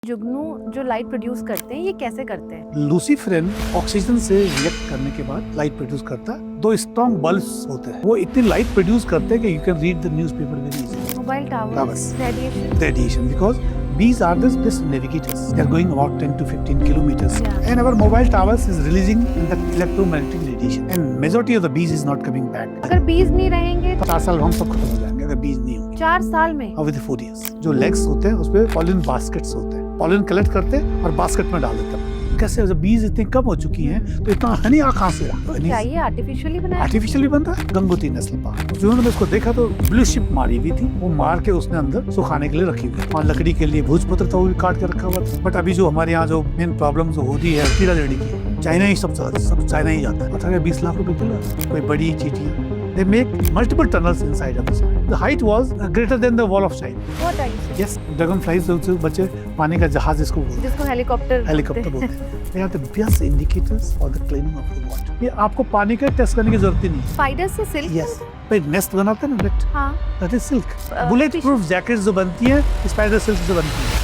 जुगनू जो light produce करते हैं ये कैसे करते हैं? लूसीफेरन ऑक्सीजन से रिएक्ट करने के बाद लाइट प्रोड्यूस करता है। दो स्ट्रॉन्ग बल्ब्स होते हैं, वो इतनी लाइट प्रोड्यूस करते हैं कि you can read the newspaper very easily. Mobile towers, Towers. Radiation, because bees are the best navigators. They are going about 10 to 15 kilometers. Yeah. And our mobile towers is releasing that electromagnetic radiation. And majority of the bees is not coming back. अगर बीज नहीं रहेंगे तो 4 साल हम सब खत्म हो जाएंगे अगर bees नहीं होंगे। 4 साल में With 4 years. जो legs होते हैं उस पे pollen baskets होते हैं। pollen कलेक्ट करते हैं और बास्केट में डाल देते हैं। कैसे जब बीज इतनी कम हो चुकी हैं तो इतना हनी कहाँ से रहा? क्या ये आर्टिफिशियली बनाया? आर्टिफिशियली बन रहा है। गंगोत्री नेशनल पार्क जिन्होंने उसको देखा तो ब्लू शिप मारी हुई थी, वो मार के उसने अंदर सुखाने के लिए रखी हुई और लकड़ी के लिए भोजपत्र था वो भी काट के रखा हुआ था। बट अभी जो हमारे यहाँ जो मेन प्रॉब्लम जो होती है कीड़ा लड़ी की, चाइना ही सब चाइना ही जाता है। 18-20 लाख रुपए किलो कोई बड़ी चीटियाँ। They make multiple tunnels inside of the soil. The height was greater than the wall of China. What are you saying? Yes, dragonflies जो बच्चे पानी का जहाज इसको बोलते हैं। जिसको हेलीकॉप्टर बोलते हैं। They are the best indicators for the cleaning of the water. ये आपको पानी का टेस्ट करने की जरूरत ही नहीं। स्पाइडर से सिल्क? Yes. पे नेस्ट बनाते हैं ना नेट। हाँ। That is silk. Bullet proof jackets जो बनती हैं स्पाइडर सिल्क से बनती हैं।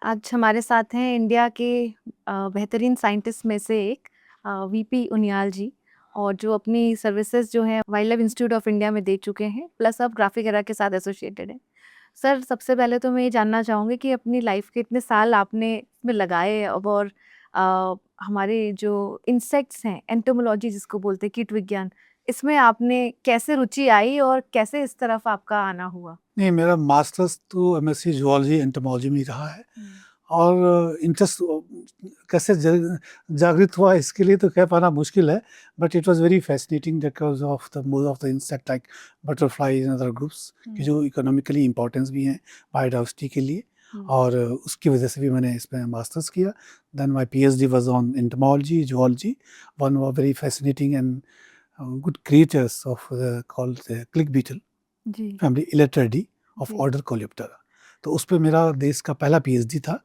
आज हमारे साथ हैं इंडिया के बेहतरीन साइंटिस्ट में से एक वीपी उनियाल जी, और जो अपनी सर्विसेज जो है wild life institute of India में दे चुके हैं, प्लस अब ग्राफिक एरा के साथ एसोसिएटेड है। सर, सबसे पहले तो मैं ये जानना चाहूँगी कि अपनी लाइफ के इतने साल आपने इसमें लगाए अब, और हमारे जो इंसेक्ट्स हैं, एंटोमोलॉजी जिसको बोलते हैं, कीट विज्ञान, इसमें आपने कैसे रुचि आई और कैसे इस तरफ आपका आना हुआ? नहीं, मेरा मास्टर्स तो एमएससी जूलॉजी एंटोमोलॉजी में रहा है और इंटरेस्ट कैसे जागृत हुआ इसके लिए तो कह पाना मुश्किल है, but it was very fascinating because of the most of the insect like butterflies and other groups कि जो इकोनॉमिकली इंपॉर्टेंस भी हैं बायोडाइवर्सिटी के लिए, और उसकी वजह से भी मैंने इसमें मास्टर्स किया। Then my PhD was on entomology zoology. One were very fascinating and good creatures of called click beetle family Elatridae of order Coleoptera। तो उस पे मेरा देश का पहला पीएचडी था।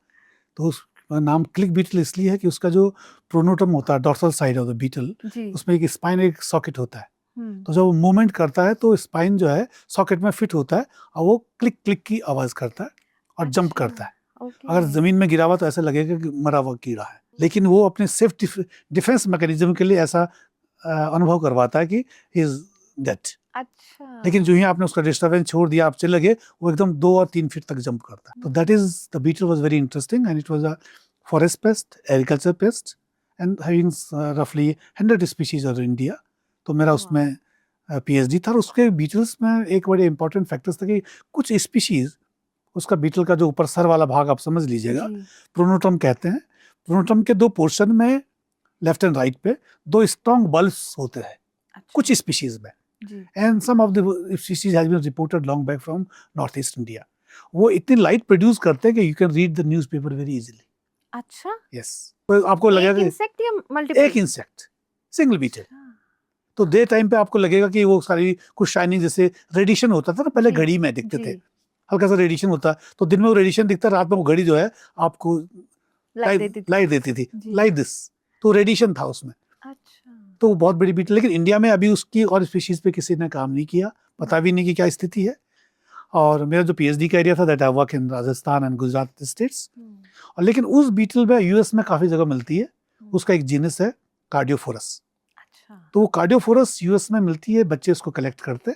तो उसका नाम क्लिक बीटल इसलिए है कि उसका जो प्रोनोटम होता है dorsal side of the beetle, उसमें एक स्पाइन एक सॉकेट होता है। तो जब वो मूवमेंट करता है तो स्पाइन जो है सॉकेट में फिट होता है और वो क्लिक क्लिक की आवाज करता है और जंप करता है। अगर जमीन में गिरा हुआ तो ऐसा लगेगा कि मरा हुआ कीड़ा है, लेकिन वो अपने सेल्फ डिफेंस मैकेनिज्म के लिए ऐसा अनुभव करवाता है कि ही इज डेड। अच्छा। लेकिन जो ही आपने उसका डिस्टर्बेंस छोड़ दिया, आप चले लगे, वो एकदम 2 और 3 फीट तक जंप करता है। तो that is the beetle was very interesting and it was a forest pest, agriculture pest and having रफली 100 स्पीशीज ऑफ इंडिया। तो मेरा उसमें पीएचडी था। और उसके बीटल्स में एक बड़े इंपॉर्टेंट फैक्टर्स था कि कुछ स्पीशीज उसका बीटल का जो ऊपर सर वाला भाग आप समझ लीजिएगा, प्रोनोटम कहते हैं। प्रोनोटम के 2 पोर्शन में लेफ्ट एंड राइट पे 2 स्ट्रॉन्ग बल्ब्स होते हैं। अच्छा। कुछ स्पीशीज में, and some of the species has been reported long back from North East India. वो इतनी लाइट प्रोड्यूस करते हैं कि you can read the newspaper very easily. अच्छा। यस। तो आपको लगेगा कि इंसेक्ट या मल्टीपल? एक इंसेक्ट, सिंगल बीटल। तो डे टाइम पे आपको लगेगा कि वो सारी कुछ शाइनिंग, जैसे रेडिएशन होता था ना पहले घड़ी में दिखते थे, हल्का सा रेडिएशन होता, तो दिन में वो रेडिएशन दिखता, रात में वो घड़ी जो है आपको लाइट देती थी, लाइक दिस। तो रेडिएशन था उसमें। अच्छा। तो वो बहुत बड़ी बीटल, लेकिन इंडिया में अभी उसकी और स्पीशीज पे किसी ने काम नहीं किया, पता भी नहीं कि क्या स्थिति है। और मेरा जो पीएचडी का एरिया था that I work in Rajasthan and Gujarat states. और लेकिन उस बीटल में यूएस में काफी जगह मिलती है। उसका एक जीनस है कार्डियोफोरस। अच्छा। तो वो कार्डियोफोरस यूएस में मिलती है, बच्चे उसको कलेक्ट करते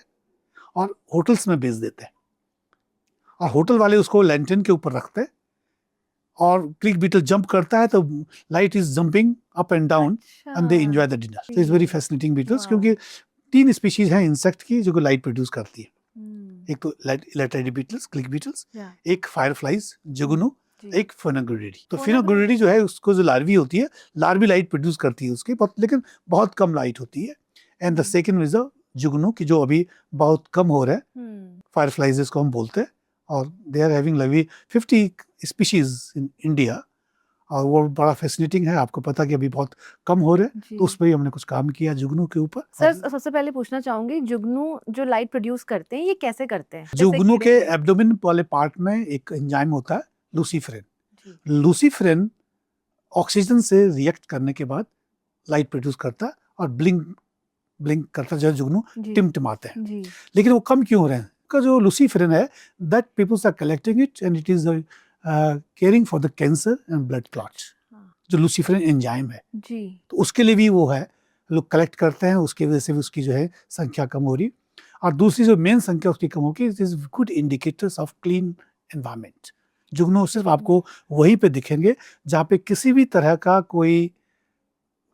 और होटल्स में बेच देते हैं, और होटल वाले उसको लैंटर्न के ऊपर रखते हैं, और क्लिक बीटल जंप करता है तो light is jumping up and down and they enjoy the dinner. It's very fascinating beetles, क्योंकि 3 स्पीशीज हैं इंसेक्ट की जो लाइट प्रोड्यूस करती है। एक तो इलेक्ट्रिडाe बीटल्स, क्लिक बीटल्स, एक फायरफ्लाइज जुगनू, एक फेनोगोरिडी। तो फेनोगोरिडी जो है उसको जो लार्वी होती है, लार्वी लाइट प्रोड्यूस करती है उसकी, लेकिन बहुत कम लाइट होती है। And the second is the जुगनू की जो अभी बहुत कम हो रहा है, फायरफ्लाइज इसको हम बोलते हैं, और they are having lovely 50 species in India. और वो बड़ा फैसिनेटिंग है, आपको पता कि अभी बहुत कम हो रहे हैं, तो उस पर ही हमने कुछ काम किया जुगनू के ऊपर। सर, सबसे पहले पूछना चाहूंगी, जुगनू जो लाइट प्रोड्यूस करते हैं ये कैसे करते हैं? जुगनू के एब्डोमेन वाले पार्ट में एक एंजाइम होता है लूसीफेरन। लूसीफेरन ऑक्सीजन से रिएक्ट करने के बाद लाइट प्रोड्यूस करता है और ब्लिंक करता है, जो जुगनू टिमटिमाते हैं। लेकिन वो कम क्यों हो रहे हैं? आपका जो लूसीफेरिन है, that peoples are collecting it and it is caring for the cancer and blood clot. जो लूसीफेरिन एंजाइम है जी, तो उसके लिए भी वो है, लोग कलेक्ट करते हैं, उसकी वजह से भी उसकी जो है संख्या कम हो रही। और दूसरी जो मेन संख्या उसकी कम होगी, it is good indicators of clean environment. जुगनू सिर्फ आपको वहीं पे दिखेंगे जहाँ पे किसी भी तरह का कोई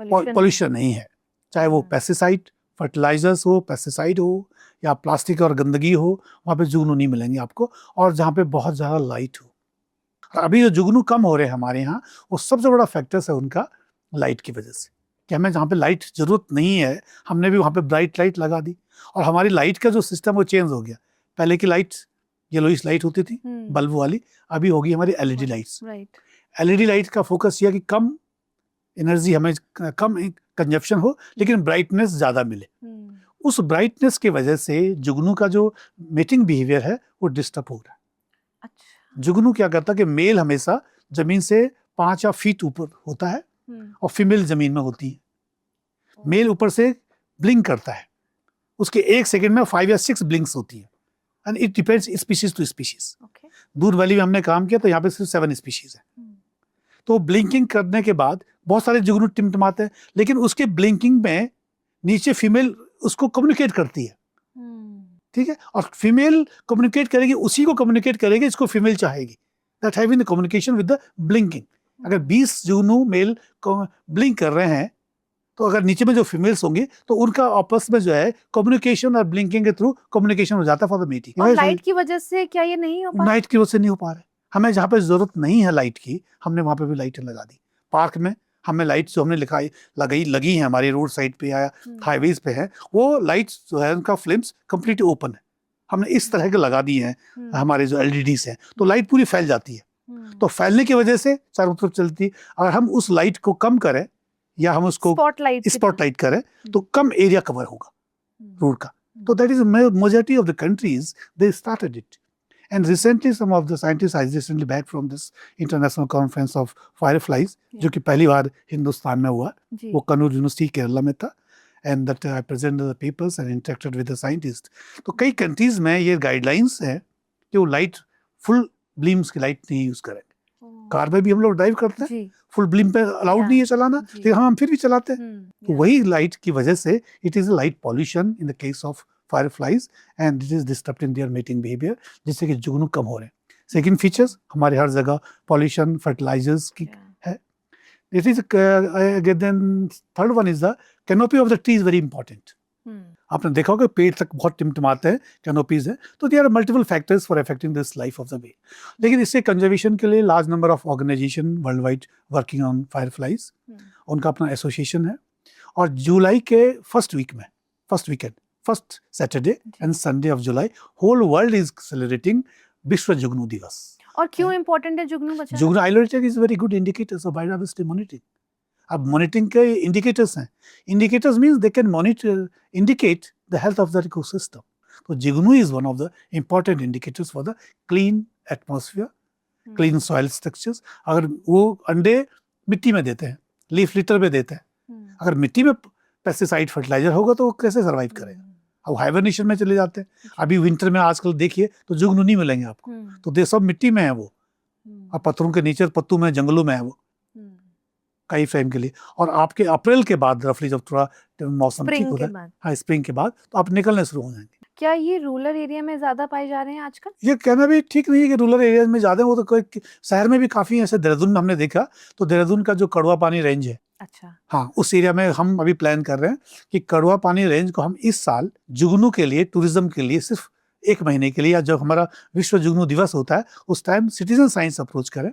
पॉल्यूशन नहीं है, चाहे वो पेस्टिसाइड फर्टिलाइजर्स हो, पेस्टिसाइड हो या प्लास्टिक और गंदगी हो, वहाँ पे जुगनू नहीं मिलेंगे आपको। और जहाँ पे बहुत ज़्यादा लाइट हो, और अभी जो जुगनू कम हो रहे हैं हमारे यहाँ, वो सबसे बड़ा फैक्टर्स है उनका लाइट की वजह से, कि हमें जहाँ पे लाइट जरूरत नहीं है हमने भी वहाँ पे ब्राइट लाइट लगा दी, और हमारी लाइट का जो सिस्टम वो चेंज हो गया। पहले की लाइट येलोइश लाइट होती थी बल्ब वाली, अभी होगी हमारी एलईडी लाइट्स। एलईडी लाइट का फोकस यह कि कम एनर्जी हमें, कम कंजप्शन हो लेकिन ब्राइटनेस ज़्यादा मिले। उस ब्राइटनेस की वजह से जुगनू का जो मेटिंग बिहेवियर है वो डिस्टर्ब हो रहा है। अच्छा। जुगनू क्या करता है कि मेल हमेशा जमीन से 5 या फीट ऊपर होता है और फीमेल जमीन में होती है। मेल ऊपर से ब्लिंक करता है, उसके 1 सेकंड में 5 या 6 ब्लिंक्स होती है, and it depends species to species. दूर वैली में हमने काम किया तो यहाँ पे सिर्फ 7 स्पीशीज है। तो ब्लिंकिंग करने के बाद बहुत सारे जुगनू टिमटिमाते हैं, लेकिन उसके ब्लिंकिंग में नीचे फीमेल उसको कम्युनिकेट करती है, ठीक है, और फीमेल कम्युनिकेट करेगी, उसी को कम्युनिकेट करेगी इसको फीमेल चाहेगी, that having the communication with the blinking. अगर 20 जुगनू मेल ब्लिंक कर रहे हैं तो अगर नीचे में जो फीमेल्स होंगी तो उनका आपस में जो है कम्युनिकेशन और ब्लिंकिंग के थ्रू कम्युनिकेशन हो जाता है फॉर द मीटिंग। और लाइट की वजह से क्या ये नहीं हो पा रहा? लाइट की वजह से नहीं हो पा रहे। हमें जहाँ पे जरूरत नहीं है लाइट की, हमने वहाँ पे भी लाइटें लगा दी। पार्क में हमें लाइट जो हमने लगी है हमारी रोड साइड पे या हाईवेज पे है, वो लाइट्स जो है उनका फ्लेम्स कंप्लीटली ओपन है, हमने इस तरह के लगा दिए हैं हमारे जो एलईडीज हैं, तो लाइट पूरी फैल जाती है। तो फैलने की वजह से चारों तरफ चलती है। अगर हम उस लाइट को कम करें या हम उसको स्पॉटलाइट करें तो कम एरिया कवर होगा रोड का। तो that is majority of the countries they started it. And recently, some of the scientists, I recently back from this international conference of fireflies, जो कि पहली बार हिंदुस्तान में हुआ, वो कन्नूर यूनिवर्सिटी केरला में था, and that I presented the papers and interacted with the scientists. तो कई कंट्रीज में ये गाइडलाइंस है कि वो लाइट फुल ब्लीम्स की लाइट नहीं यूज करें। कार में भी हम लोग ड्राइव करते हैं, फुल ब्लीम पे अलाउड नहीं है चलाना, लेकिन हम फिर भी चलाते हैं। तो वही लाइट की वजह से it is light pollution in the case of fireflies and it is disrupting their mating behavior, जिससे कि जुगनू कम हो रहे हैं। सेकंड फीचर्स हमारे हर जगह पॉल्यूशन फर्टिलाइजर्स की है। It is then third one is the canopy of the tree is very important. आपने देखा होगा पेड़ तक बहुत टिमटिमाते हैं, कैनोपीज है, तो there are multiple factors for affecting this life of the way. लेकिन इससे कंजर्वेशन के लिए large number of organization worldwide working on fireflies, उनका अपना एसोसिएशन है। और जुलाई के first weekend first Saturday and Sunday of July whole world is celebrating विश्व जुगनू दिवस। और क्यों इंपॉर्टेंट है जुगनू बचाना? जुगनू island is very good indicators of biodiversity monitoring. अब मॉनिटरिंग के इंडिकेटर्स हैं, indicators means they can monitor indicate the health of the ecosystem. तो जुगनू is one of the important indicators for the clean atmosphere, clean soil structures. अगर वो अंडे मिट्टी में देते हैं, लीफ लिटर में देते हैं, अगर मिट्टी में पेस्टिसाइड फर्टिलाइजर होगा तो वो कैसे सर्वाइव करेगा? अब हाइबरनेशन में चले जाते हैं। अभी विंटर में आजकल देखिए तो जुगनू नहीं मिलेंगे आपको, तो दे सब मिट्टी में है वो, और पत्थरों के नीचे, पत्तों में, जंगलों में है वो कई टाइम के लिए। और आपके अप्रैल के बाद रफली जब थोड़ा मौसम ठीक होता है, हाँ स्प्रिंग के बाद, तो आप निकलने शुरू हो जाएंगे। क्या ये रूरल एरिया में ज्यादा पाए जा रहे हैं आजकल? ये कहना भी ठीक नहीं है कि रूरल एरिया में ज्यादा, वो तो कोई शहर में भी काफी ऐसे, देहरादून में हमने देखा तो देहरादून का जो कड़वा पानी रेंज है, अच्छा, हाँ उस एरिया में हम अभी प्लान कर रहे हैं कि कड़वा पानी रेंज को हम इस साल जुगनू के लिए, टूरिज्म के लिए सिर्फ 1 महीने के लिए, या जब हमारा विश्व जुगनू दिवस होता है उस टाइम सिटीजन साइंस अप्रोच करें,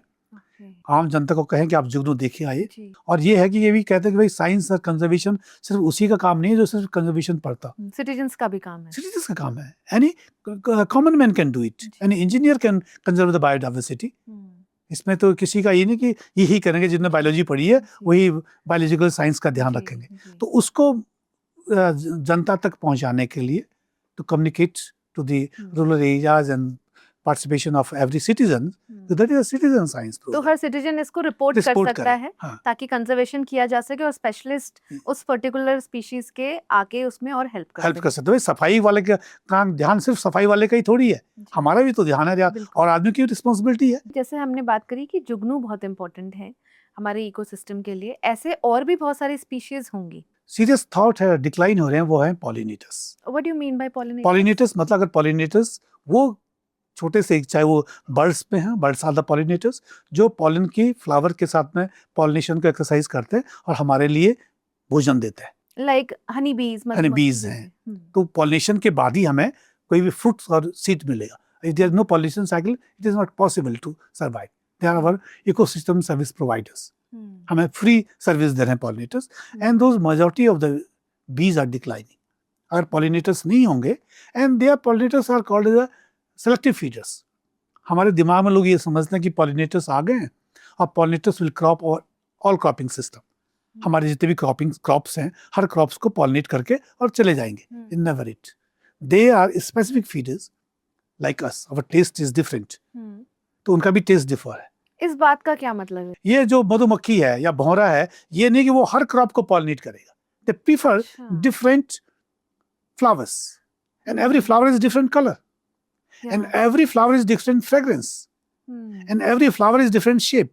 आम जनता को कहें कि आप जुगनू देखिए आइए। और ये है कि ये भी कहते हैं कि भाई साइंस और कंजर्वेशन सिर्फ उसी का काम नहीं है जो सिर्फ कंजर्वेशन पढ़ता, सिटीजन्स का भी काम है। सिटीजन्स का काम है। Any common man can do it, any engineer can conserve the biodiversity. इसमें तो किसी का ये नहीं कि यही करेंगे जिन्होंने बायोलॉजी पढ़ी है वही बायोलॉजिकल साइंस का ध्यान रखेंगे। तो उसको जनता तक पहुंचाने के लिए, to communicate to the rural areas and participation of every citizen, that is a citizen science तो हर सिटीजन इसको रिपोर्ट कर रिपोर्ट सकता करें, है हाँ। ताकि कंजर्वेशन किया जा सके और स्पेशलिस्ट उस पर्टिकुलर स्पीशीज के आके उसमें और हेल्प कर हेल्प सके। कर सकते हो। सफाई वाले का काम, ध्यान सिर्फ सफाई वाले का ही थोड़ी है, जी, हमारा भी तो ध्यान है यार, बिल्कुल। और आदमी की रिस्पॉन्सिबिलिटी है। जैसे हमने बात करी कि जुगनू बहुत इंपॉर्टेंट है हमारे इकोसिस्टम के लिए, ऐसे और भी बहुत सारी स्पीशीज होंगी। सीरियस थॉट है, डिक्लाइन हो रहे हैं, वो है pollinators. What do you mean by pollinators? Pollinators मतलब अगर पॉलिनेटर्स वो छोटे से, चाहे वो बर्ड्स में हैं, बर्ड्स आर द पॉलिनेटर्स, जो पॉलन की फ्लावर के साथ में पॉलिनेशन का एक्सरसाइज करते हैं और हमारे लिए भोजन देते हैं। लाइक हनी बीज, हनी बीज हैं, तो पॉलिनेशन के बाद ही हमें कोई भी फ्रूट्स और सीड मिलेगा। If there is no pollination cycle, it is not possible to survive. They are our ecosystem service providers, हमें फ्री सर्विस दे रहे हैं pollinators, and those majority of the bees are declining. अगर pollinators नहीं होंगे, and there pollinators are called as selective feeders. हमारे दिमाग में लोग ये समझते हैं कि पॉलिनेटर्स आ गए हैं और पॉलिनेटर्स विल क्रॉप और ऑल क्रॉपिंग सिस्टम, हमारे जितने भी क्रॉप्स हैं, हर क्रॉप्स को पॉलिनेट करके और चले जाएंगे। In never it, they are specific feeders like us, our taste is different, तो उनका भी टेस्ट डिफर है। इस बात का क्या मतलब है? ये जो मधुमक्खी है या भौरा है, ये नहीं कि वो हर क्रॉप को पॉलिनेट करेगा, they prefer different flowers, and every flower is different colour, and every flower is different fragrance, and every flower is different shape,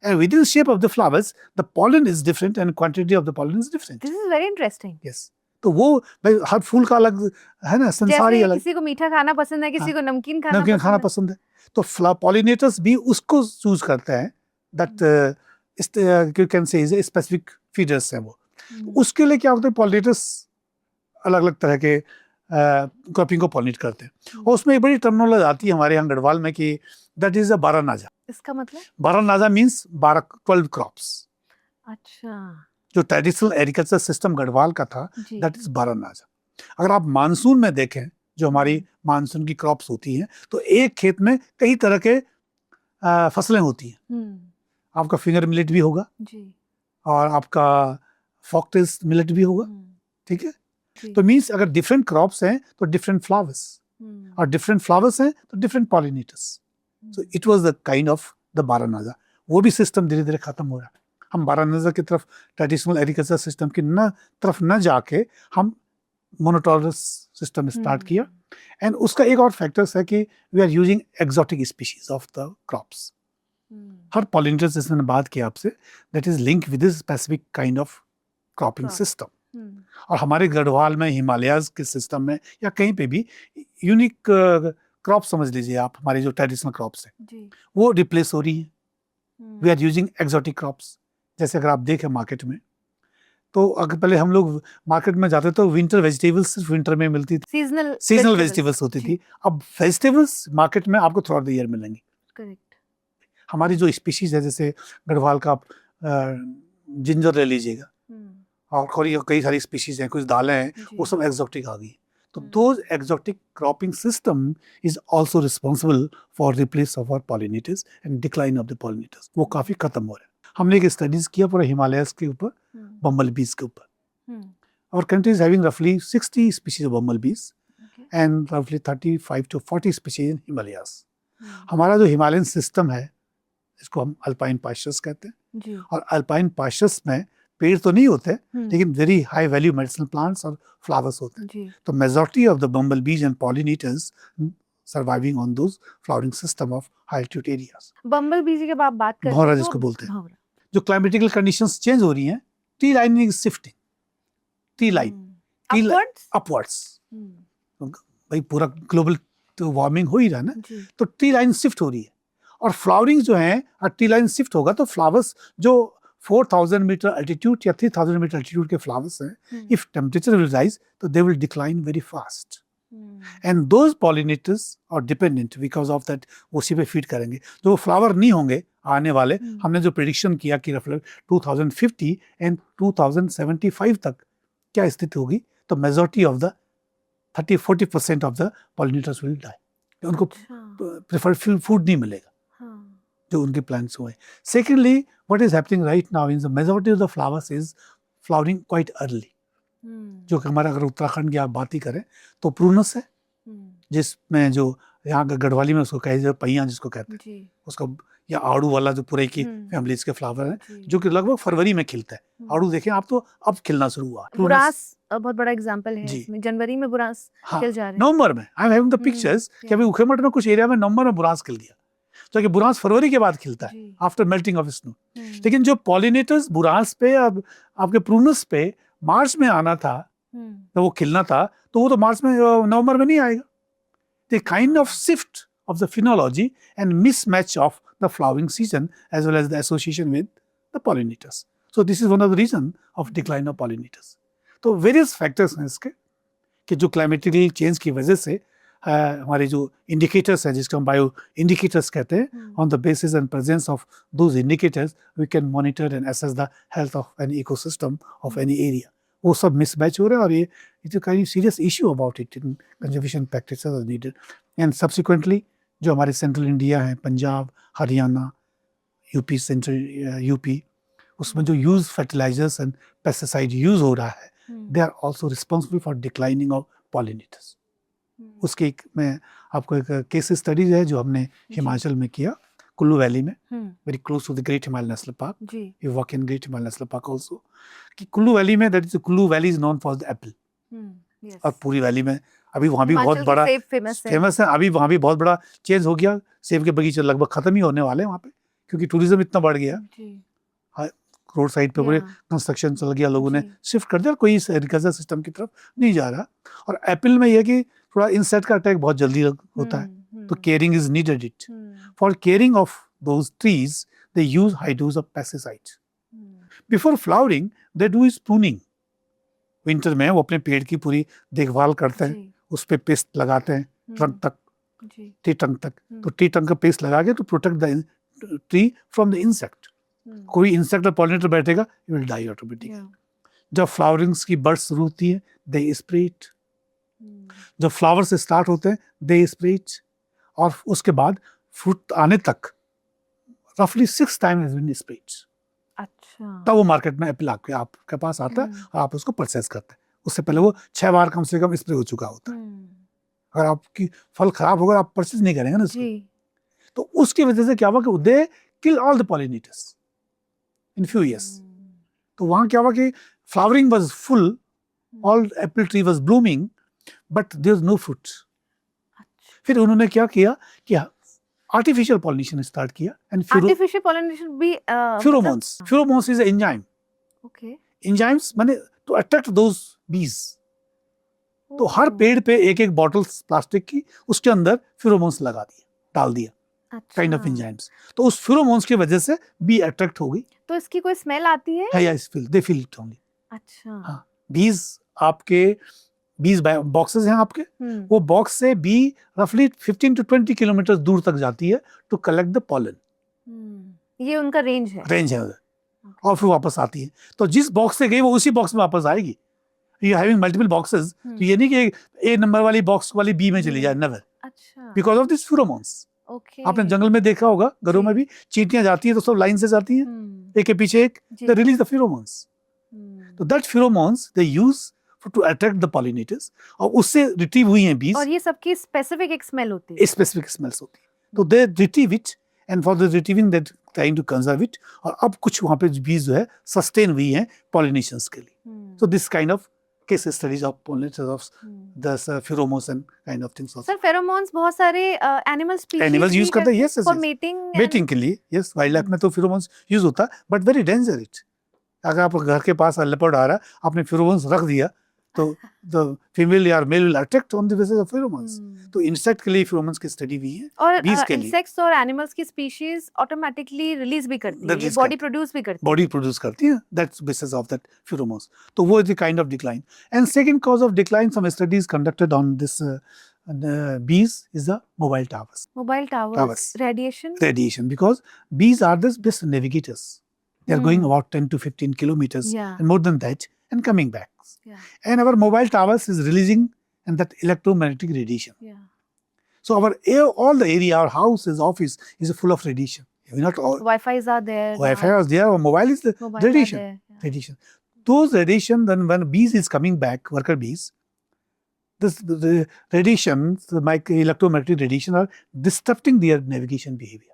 and within the shape of the flowers the pollen is different and quantity of the pollen is different. This is very interesting. Yes, तो वो भाई हर फूल का अलग है ना, संसार ही जैसे अलग। किसी को मीठा खाना पसंद है, किसी को नमकीन खाना पसंद है, तो पॉलिनेटर्स भी उसको चूज करते हैं, that you can say is specific feeders हैं वो। उसके लिए क्या होता है, पॉलिनेटर्स अलग अलग तरह के क्रॉपिंग को पॉलिनेट करते हैं, और उसमें एक बड़ी टर्मिनोलॉजी आती है हमारे यहाँ गढ़वाल में कि दैट इज अ बारानाजा। इसका मतलब? बारानाजा मींस 12 क्रॉप्स। अच्छा, जो ट्रेडिशनल एग्रीकल्चर सिस्टम गढ़वाल का था, दैट इज बारानाजा। अगर आप मानसून में देखें, जो हमारी मानसून की क्रॉप्स होती हैं, तो एक खेत में कई तरह के फसलें होती हैं। आपका फिंगर मिलेट भी होगा जी, और आपका फॉक्टेल्स मिलेट भी होगा, ठीक है। तो मींस अगर डिफरेंट क्रॉप्स हैं तो डिफरेंट फ्लावर्स, और डिफरेंट फ्लावर्स हैं तो different pollinators. So it was the kind of the Baranaja. वो भी सिस्टम धीरे धीरे खत्म हो रहा है। हम बारानाजा की तरफ, ट्रेडिशनल एग्रीकल्चर सिस्टम की तरफ न जाके हम मोनोटोलस सिस्टम स्टार्ट किया, एंड उसका एक और फैक्टर्स है कि we are using exotic species of the crops. हर पॉलिनेटर जैसे मैंने बात की आपसे, that is link with this specific kind of cropping system. और हमारे गढ़वाल में, हिमालयाज के सिस्टम में, या कहीं पे भी यूनिक क्रॉप समझ लीजिए आप, हमारी जो ट्रेडिशनल क्रॉप्स हैं वो रिप्लेस हो रही हैं। We are using exotic crops. जैसे अगर आप देखें मार्केट में, तो अगर पहले हम लोग मार्केट में जाते तो विंटर वेजिटेबल्स सिर्फ विंटर में मिलती थी, सीजनल वेजिटेबल्स होती थी। अब वेजिटेबल्स मार्केट में आपको थ्रू आउट द ईयर मिलेंगी। करेक्ट। हमारी जो स्पीशीज है, जैसे गढ़वाल का आप जिंजर ले लीजिएगा, और कई सारी स्पीशीज हैं, कुछ दालें हैं, वो सब एक्सोटिक आ गई। तो those exotic cropping system is also responsible for replace of our pollinators and decline of the pollinators. वो काफी खत्म हो रहा है। हमने एक स्टडीज किया पूरा हिमालयस के ऊपर, बम्बल बीज के ऊपर। आवर कंट्री इज हैविंग रफली 60 species of bumble bees and रफली 35 to 40 स्पीशीज इन हिमालयास। हमारा जो हिमालयन सिस्टम है, इसको हम अल्पाइन पास्चर्स कहते हैं, और अल्पाइन पास्चर्स में पेड़ तो नहीं होते, लेकिन very high value medicinal plants और फ्लावर्स होते हैं। तो majority of the bumble bees and pollinators surviving on those flowering system of high altitude areas. Bumble bees की बात करते हैं, भौरा जिसको बोलते हैं। जो क्लाइमेटिकल कंडीशंस चेंज हो रही हैं, tree line is shifting, tree line upwards. भाई पूरा ग्लोबल तो वार्मिंग हो ही रहा है ना, तो ट्री लाइन शिफ्ट हो रही है, और फ्लावरिंग जो है, ट्री लाइन शिफ्ट होगा तो फ्लावर्स जो 4000 मीटर अल्टीट्यूड या 3000 मीटर अल्टीट्यूड के फ्लावर्स हैं, इफ टेम्परेचर विल राइज तो they will decline very fast, and those pollinators are dependent because of that, उसी पे फीड करेंगे। जो फ्लावर नहीं होंगे आने वाले, हमने जो प्रेडिक्शन किया कि रफली 2050 एंड 2075 तक क्या स्थिति होगी, तो majority of the 30-40% of the pollinators will die. उनको प्रेफर्ड फूड नहीं मिलेगा जो उनके प्लांट्स हुए। Secondly, what is happening right now is the majority of the flowers is flowering quite early. जो कि हमारा, अगर उत्तराखंड की आप बात ही करें तो प्रूनस है, जिसमें जो यहाँ का गढ़वाली में उसको कहे पहिया जिसको कहते हैं जी उसका, या आड़ू वाला जो पूरे की फैमिलीज के फ्लावर है जो कि लगभग फरवरी में खिलता है। आड़ू देखें आप तो अब खिलना शुरू हुआ। बुरास बहुत बड़ा एग्जांपल है जी। इसमें, जनवरी में बुरास हाँ, खिल जा रहे हैं। नवंबर में I am having the pictures कि अभी उखेमठ में कुछ एरिया में नवंबर में बुरास खिल गया, तो कि बुरास फरवरी के बाद खिलता है आफ्टर मेल्टिंग ऑफ स्नो। लेकिन जो पॉलिनेटर्स बुरास पे अब आपके प्रूनस पे मार्च में आना था, तो वो खिलना था, तो वो तो मार्च में नवंबर में नहीं आएगा। The kind of shift of the phenology and mismatch of the flowering season as well as the association with the pollinators. So this is one of the reason of decline of pollinators. तो various factors हैं इसके कि जो climatic change की वजह से हमारे जो indicators हैं जिसको हम bio indicators कहते हैं, on the basis and presence of those indicators we can monitor and assess the health of an ecosystem of any area. वो सब मिसमैच हो रहे हैं और ये it's a kind serious issue about it in conservation practices are needed. And subsequently जो हमारे central India है, Punjab, Haryana, UP, central UP, उसमें जो use fertilisers and pesticide use हो रहा है, they are also responsible for declining of pollinators. उसके मैं आपको एक केस स्टडीज है जो हमने हिमाचल में किया, कुल्लू वैली में, very close to the Great Himalaya National Park. You walk in Great Himalaya National Park also, कि कुल्लू वैली में, that is Kullu valley is known for the apple. और पूरी वैली में अभी वहाँ भी बहुत बड़ा फेमस है, अभी वहाँ भी बहुत बड़ा चेंज हो गया, सेब के बगीचे लगभग खत्म ही होने वाले हैं वहाँ पे, क्योंकि टूरिज्म इतना बढ़ गया, रोड साइड पे पूरे कंस्ट्रक्शन चल गया, लोगों ने शिफ्ट कर दिया, कोई एग्रीकल्चर सिस्टम की तरफ नहीं जा रहा। और एप्पल में यह कि थोड़ा इंसेक्ट का अटैक बहुत जल्दी होता है, तो caring is needed it. For caring of those trees they use high dose of pesticides. Before flowering they do is pruning. Winter में वो अपने पेड़ की पूरी देखभाल करते हैं, उस पे पेस्ट लगाते हैं ट्रंक तक, ट्री ट्रंक तक, तो ट्री ट्रंक का पेस्ट लगा के to protect the tree from the insect. कोई इंसेक्ट और पॉलिनेटर बैठेगा, इट विल डाई ऑटोमेटिकली। जब फ्लावरिंग्स की बर्ड्स शुरू होती है, दे स्प्रे इट। जब फ्लावर से स्टार्ट होते हैं, दे स्प्रे इट। और उसके बाद फ्रूट आने तक रफली 6 टाइम हैज बीन स्प्रेड। अच्छा, तब वो मार्केट में एप्पल आपके पास आता है और आप उसको परचेज करते हैं। उससे पहले वो 6 बार कम से कम स्प्रे हो चुका होता है। अगर आपकी फल खराब होगा, आप परचेज नहीं करेंगे ना इसको। तो उसकी वजह से क्या हुआ कि they kill all the pollinators in few years. तो वहां क्या हुआ कि flowering was full, all apple tree was blooming, but there was no fruit. फिर उन्होंने क्या किया कि आर्टिफिशियल पॉलिनेशन स्टार्ट किया। एंड आर्टिफिशियल पॉलिनेशन भी pheromones. Pheromones is an enzyme. Okay, enzymes माने टू अट्रैक्ट दोस बीज। तो हर पेड़ पे एक एक बॉटल प्लास्टिक की, उसके अंदर फेरोमोन्स लगा दिया, डाल दिया, काइंड ऑफ एंजाइम्स। तो उस फेरोमोन्स की वजह से बी अट्रैक्ट हो गई। तो इसकी कोई स्मेल आती है? Yes, they feel it only. अच्छा, हाँ, बीज आपके 20 बॉक्सेस हैं आपके, वो बॉक्स से बी रफली 15 to 20 किलोमीटर दूर तक जाती है टू कलेक्ट द पॉलन। ये उनका रेंज है और फिर वापस आती है। तो जिस बॉक्स से गई वो उसी बॉक्स में वापस आएगी। यू हैविंग मल्टीपल बॉक्सेस, तो ये नहीं कि ए नंबर वाली बॉक्स वाली बी में चली जाए, never, because of this pheromones. आपने जंगल में देखा होगा, घरों में भी चींटियां जाती है तो सब लाइन से जाती हैं, एक के पीछे एक, दे रिलीज द फेरोमोन्स। तो that pheromones they use to attract the pollinators, और उससे रिट्रीव हुई हैं बीज। और ये सबकी स्पेसिफिक एक स्मेल होती है, स्पेसिफिक स्मेल्स होती है। तो they retrieve it, and for the retrieving they trying to conserve it. और अब कुछ वहां पे बीज जो है सस्टेन हुई हैं पॉलिनेशंस के लिए। So this kind of case studies of pollinators of the pheromones and kind of things also. Sir, pheromones बहुत सारे एनिमल्स यूज करते हैं, यस, फॉर मेटिंग के लिए। यस, वाइल्ड लाइफ में तो फेरोमोन्स यूज होता है, बट वेरी डेंजर इट। अगर आप घर के पास लेपर्ड आ रहा है, आपने फेरोमोन्स रख दिया, तो the female या male will attract on the basis of pheromones. तो इंसेक्ट के लिए फेरोमोन्स की स्टडी भी है, और इंसेक्ट्स और एनिमल्स की स्पीशीज ऑटोमेटिकली रिलीज भी करती है, बॉडी प्रोड्यूस भी करती है, that's basis of that pheromones. तो वो is the kind of decline. And second cause of decline, some studies conducted on this bees is the mobile towers, radiation, because bees are the best navigators. They are going about 10 to 15 kilometers and more than that and coming back. And our mobile towers is releasing and that electromagnetic radiation. So our all the area, our houses, office is full of radiation. Not all Wi-Fi's are there. Wi-Fi is there, or mobile is the radiation. Radiation. Those radiation, then when bees is coming back, worker bees, this the radiations, the electromagnetic radiation are disrupting their navigation behavior.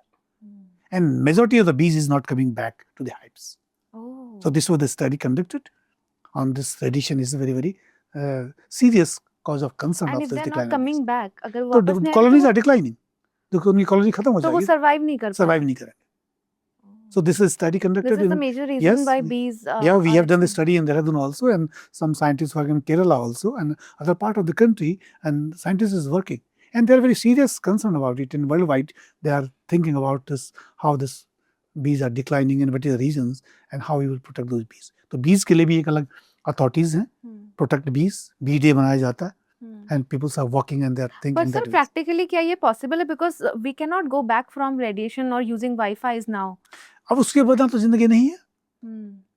And majority of the bees is not coming back to the hives. Oh. So this was the study conducted on this radiation is a very, very serious cause of concern And of if this they're decline. not coming back, अगर वो तो वापस नहीं colonies आए are declining. तो उनकी colony खत्म हो तो वो जाएगी, survive नहीं कर survive पाते. नहीं करेंगे. So this is study conducted This is the in, major reason yes, why bees. yeah, we are have done the extinct. study in Dehradun also, and some scientists work in Kerala also, and other part of the country, and scientists is working, and they are very serious concern about it. And worldwide, they are thinking about this, how this bees are declining, and what are the reasons, and how we will protect those bees. तो bees के लिए भी एक अलग authorities हैं, protect bees, bee day मनाया जाता है, and people are walking and they are thinking But sir, that way. practically क्या ये possible है? Because we cannot go back from radiation or using Wi-Fi's now. अब उसके बदला तो जिंदगी नहीं है.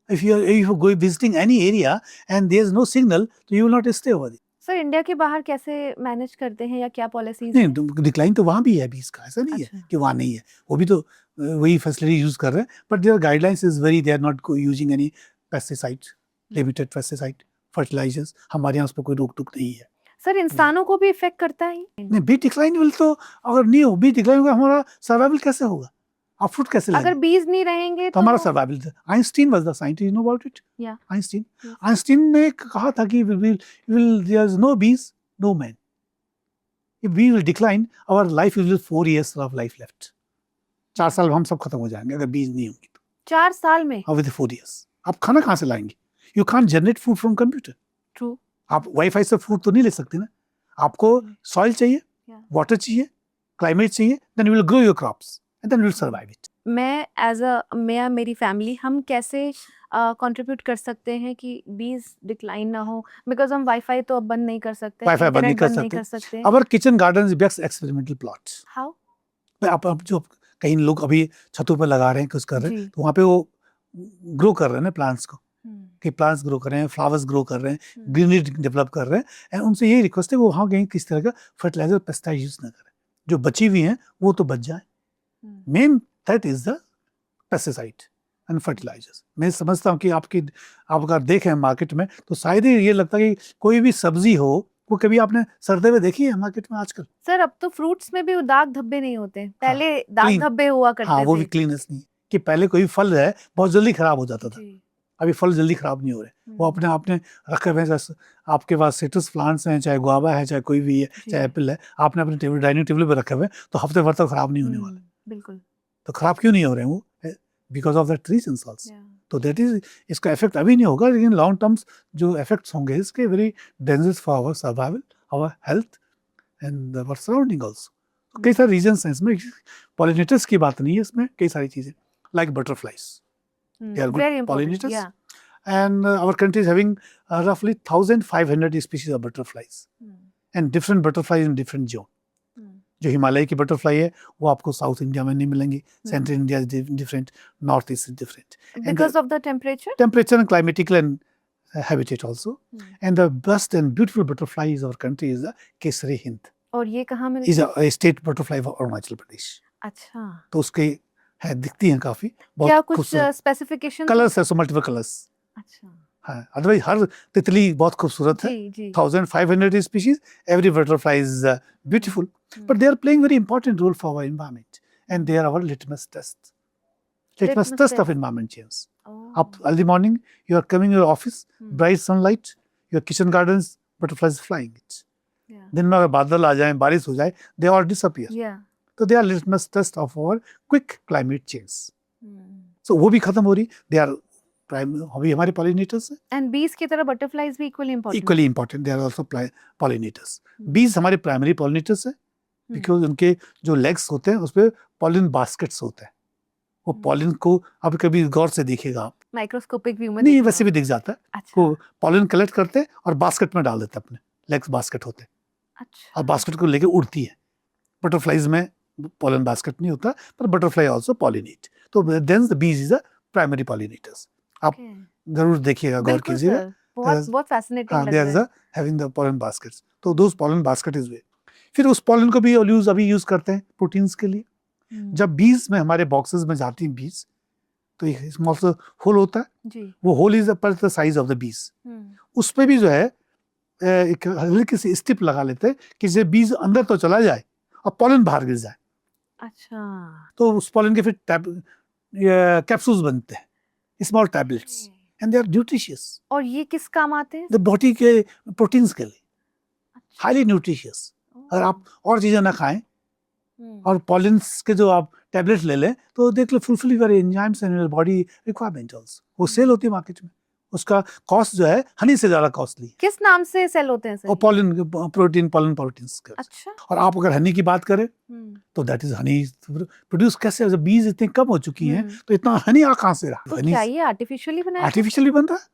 If you go visiting any area and there is no signal, so you will not stay over there. Sir India के बाहर कैसे मैनेज करते हैं या क्या पॉलिसीज नहीं, हैं? डिक्लाइन तो वहाँ भी है बीस का, ऐसा नहीं है कि वहाँ नहीं है, वो भी तो वही फैसिलिटी यूज कर रहे हैं, but there guidelines is very, they are not using any pesticide, limited pesticide, fertilisers. हमारे यहाँ उस पर कोई रोक टोक नहीं है. सर इंसानों को भी इफेक्ट करता है? नहीं, बी डिक्लाइन विल तो अगर नहीं हो, बी डिक्लाइन होगा, हमारा सर्वाइवल कैसे होगा? आप फूड कैसे अगर लाएंगे? बीज नहीं रहेंगे तो हमारा survival. Einstein was the scientist, you know about it? या आइंस्टीन. आइंस्टीन ने कहा था कि विल देयर इज नो बीज, no man. If we will decline, our life will be 4 years of life left. 4 साल में हम सब खत्म हो जाएंगे अगर बीज नहीं होंगे तो. 4 साल में? With 4 years. आप खाना कहाँ से लाएंगे? You can't generate food from computer. True. आप वाईफाई से फूड तो नहीं ले सकते ना. आपको सॉइल चाहिए, वाटर चाहिए, क्लाइमेट चाहिए, then you will grow your crops and then you will survive it. मैं मेरी फैमिली हम कैसे कंट्रीब्यूट कर सकते हैं कि बीज डिक्लाइन ना हो? बिकॉज हम वाईफाई तो अब बंद नहीं कर सकते, वाईफाई बंद नहीं इंटरनेट कर सकते. Our kitchen gardens is best experimental plots. How? आप जो कई लोग अभी छतों पर लगा रहे हैं, कुछ कर रहे हैं, जी. तो वहाँ पे वो ग्रो कर रहे हैं ना प्लांट्स को, कि प्लांट्स ग्रो कर रहे हैं, फ्लावर्स ग्रो कर रहे हैं, ग्रीनरी डेवलप कर रहे हैं. एंड उनसे यही रिक्वेस्ट है वो वहाँ कहीं किस तरह का फर्टिलाइजर पेस्टिसाइड यूज ना करें. जो बची हुई हैं वो तो बच जाए. Main threat is the pesticide and fertilisers. मैं समझता हूँ कि आप अगर देखें मार्केट में तो शायद ही ये लगता है कि कोई भी सब्जी हो, वो कभी आपने सरदे हुए देखी है मार्केट में आजकल? सर अब तो फ्रूट्स में भी दाग धब्बे नहीं होते, पहले दाग धब्बे हुआ करते थे. हाँ, वो भी क्लीनेस नहीं कि पहले कोई फल है बहुत जल्दी खराब हो जाता था. अभी फल जल्दी खराब नहीं हो रहे, वो अपने आपने रखे हुए हैं. आपके पास सिट्रस प्लांट्स हैं, चाहे गुआवा है, चाहे कोई भी है, चाहे एप्पल है, आपने अपने टेबल डाइनिंग टेबल पे रखे हुए तो हफ्ते भर तक खराब नहीं होने वाले. बिल्कुल. तो खराब क्यों नहीं हो रहे हैं वो? Because of that reasons also. तो दैट इज, इसका इफेक्ट अभी नहीं होगा, लेकिन लॉन्ग टर्म्स जो इफेक्ट्स होंगे इसके very dangerous for our survival, our health and our surrounding also. कई सारे रीजंस हैं इसमें. पॉलिनेटर्स की बात नहीं है इसमें, कई सारी चीजें like butterflies, they are good pollinators. And our country is having roughly 1,500 species of butterflies and different butterflies in different zone. जो हिमालय की बटरफ्लाई है वो आपको साउथ इंडिया में नहीं मिलेंगी, central India is different, north east is different because of the temperature and climatical and habitat also. And the best and beautiful butterfly is our country is the Kesari Hind. और ये कहाँ मिलती is a state butterfly of Arunachal Pradesh. अच्छा. तो उसके है दिखती हैं काफी, क्या कुछ स्पेसिफिकेशन? कलर्स है, सो मल्टीपल कलर्स. अच्छा. हाँ, अदरवाइज हर तितली बहुत खूबसूरत है. 1,500 species, every butterfly is beautiful, but they are playing very important role for our environment, and they are our litmus test. Litmus test of environment change. Up early morning, you are coming to your office, bright sunlight, your kitchen gardens, butterflies flying it. दिन में अगर बादल आ जाए, बारिश हो जाए, they all disappear. So they are litmus test of our quick climate change. So वो भी खत्म हो रही. They are अभी हमारे pollinators हैं. And bees की तरह butterflies भी equally important. Equally important. They are also pollinators. Bees हमारे primary pollinators हैं, because उनके जो legs होते हैं उस पे pollen baskets होते हैं. वो pollen को अब कभी गौर से देखिएगा आप. Microscopic view में नहीं, वैसे भी दिख जाता है. अच्छा. वो pollen collect करते हैं और basket में डाल देते हैं अपने. Legs basket होते हैं. अच्छा. और basket को लेके उड़ती है. Butterflies में pollen basket नहीं होता, पर butterfly also pollinate. तो then the bees is the primary pollinators. आप जरूर देखिएगा, गौर कीजिएगा. बहुत fascinating लग रहा है. Having the pollen baskets. तो those pollen basket is way. फिर उस pollen को भी अभी यूज करते हैं प्रोटीन्स के लिए. जब बीज में हमारे बॉक्सेस में जाती हैं बीज, तो एक स्मॉल सा होल होता है. वो hole is the size of the बीज. उस पे भी जो है एक हल्की सी स्टिप लगा लेते हैं कि जैसे बीज अंदर तो चला जाए और पॉलन बाहर गिर जाए, अच्छा। तो उस पॉलन के फिर कैप्सूल्स बनते हैं, small tablets, and they are nutritious. और ये किस काम आते हैं? द बॉडी के प्रोटीन्स के लिए अच्छा। Highly nutritious. अगर आप और चीजें ना खाएं हम्म। और पॉलिन्स के जो आप टैबलेट ले लें तो देख लो fulfil your enzymes and your body requirement also. वो सेल होती है मार्केट में, उसका कॉस्ट जो है हनी से ज्यादा कॉस्टली है। किस नाम से सेल होते हैं सर? और पॉलिन प्रोटीन्स का। अच्छा। और आप अगर हनी की बात करें तो दैट इज हनी प्रोड्यूस कैसे, जब बीज इतने कम हो चुकी हैं तो इतना हनी आ कहाँ से रहा? तो हनी क्या ये आर्टिफिशियली बनाया? आर्टिफिशियली बन रहा है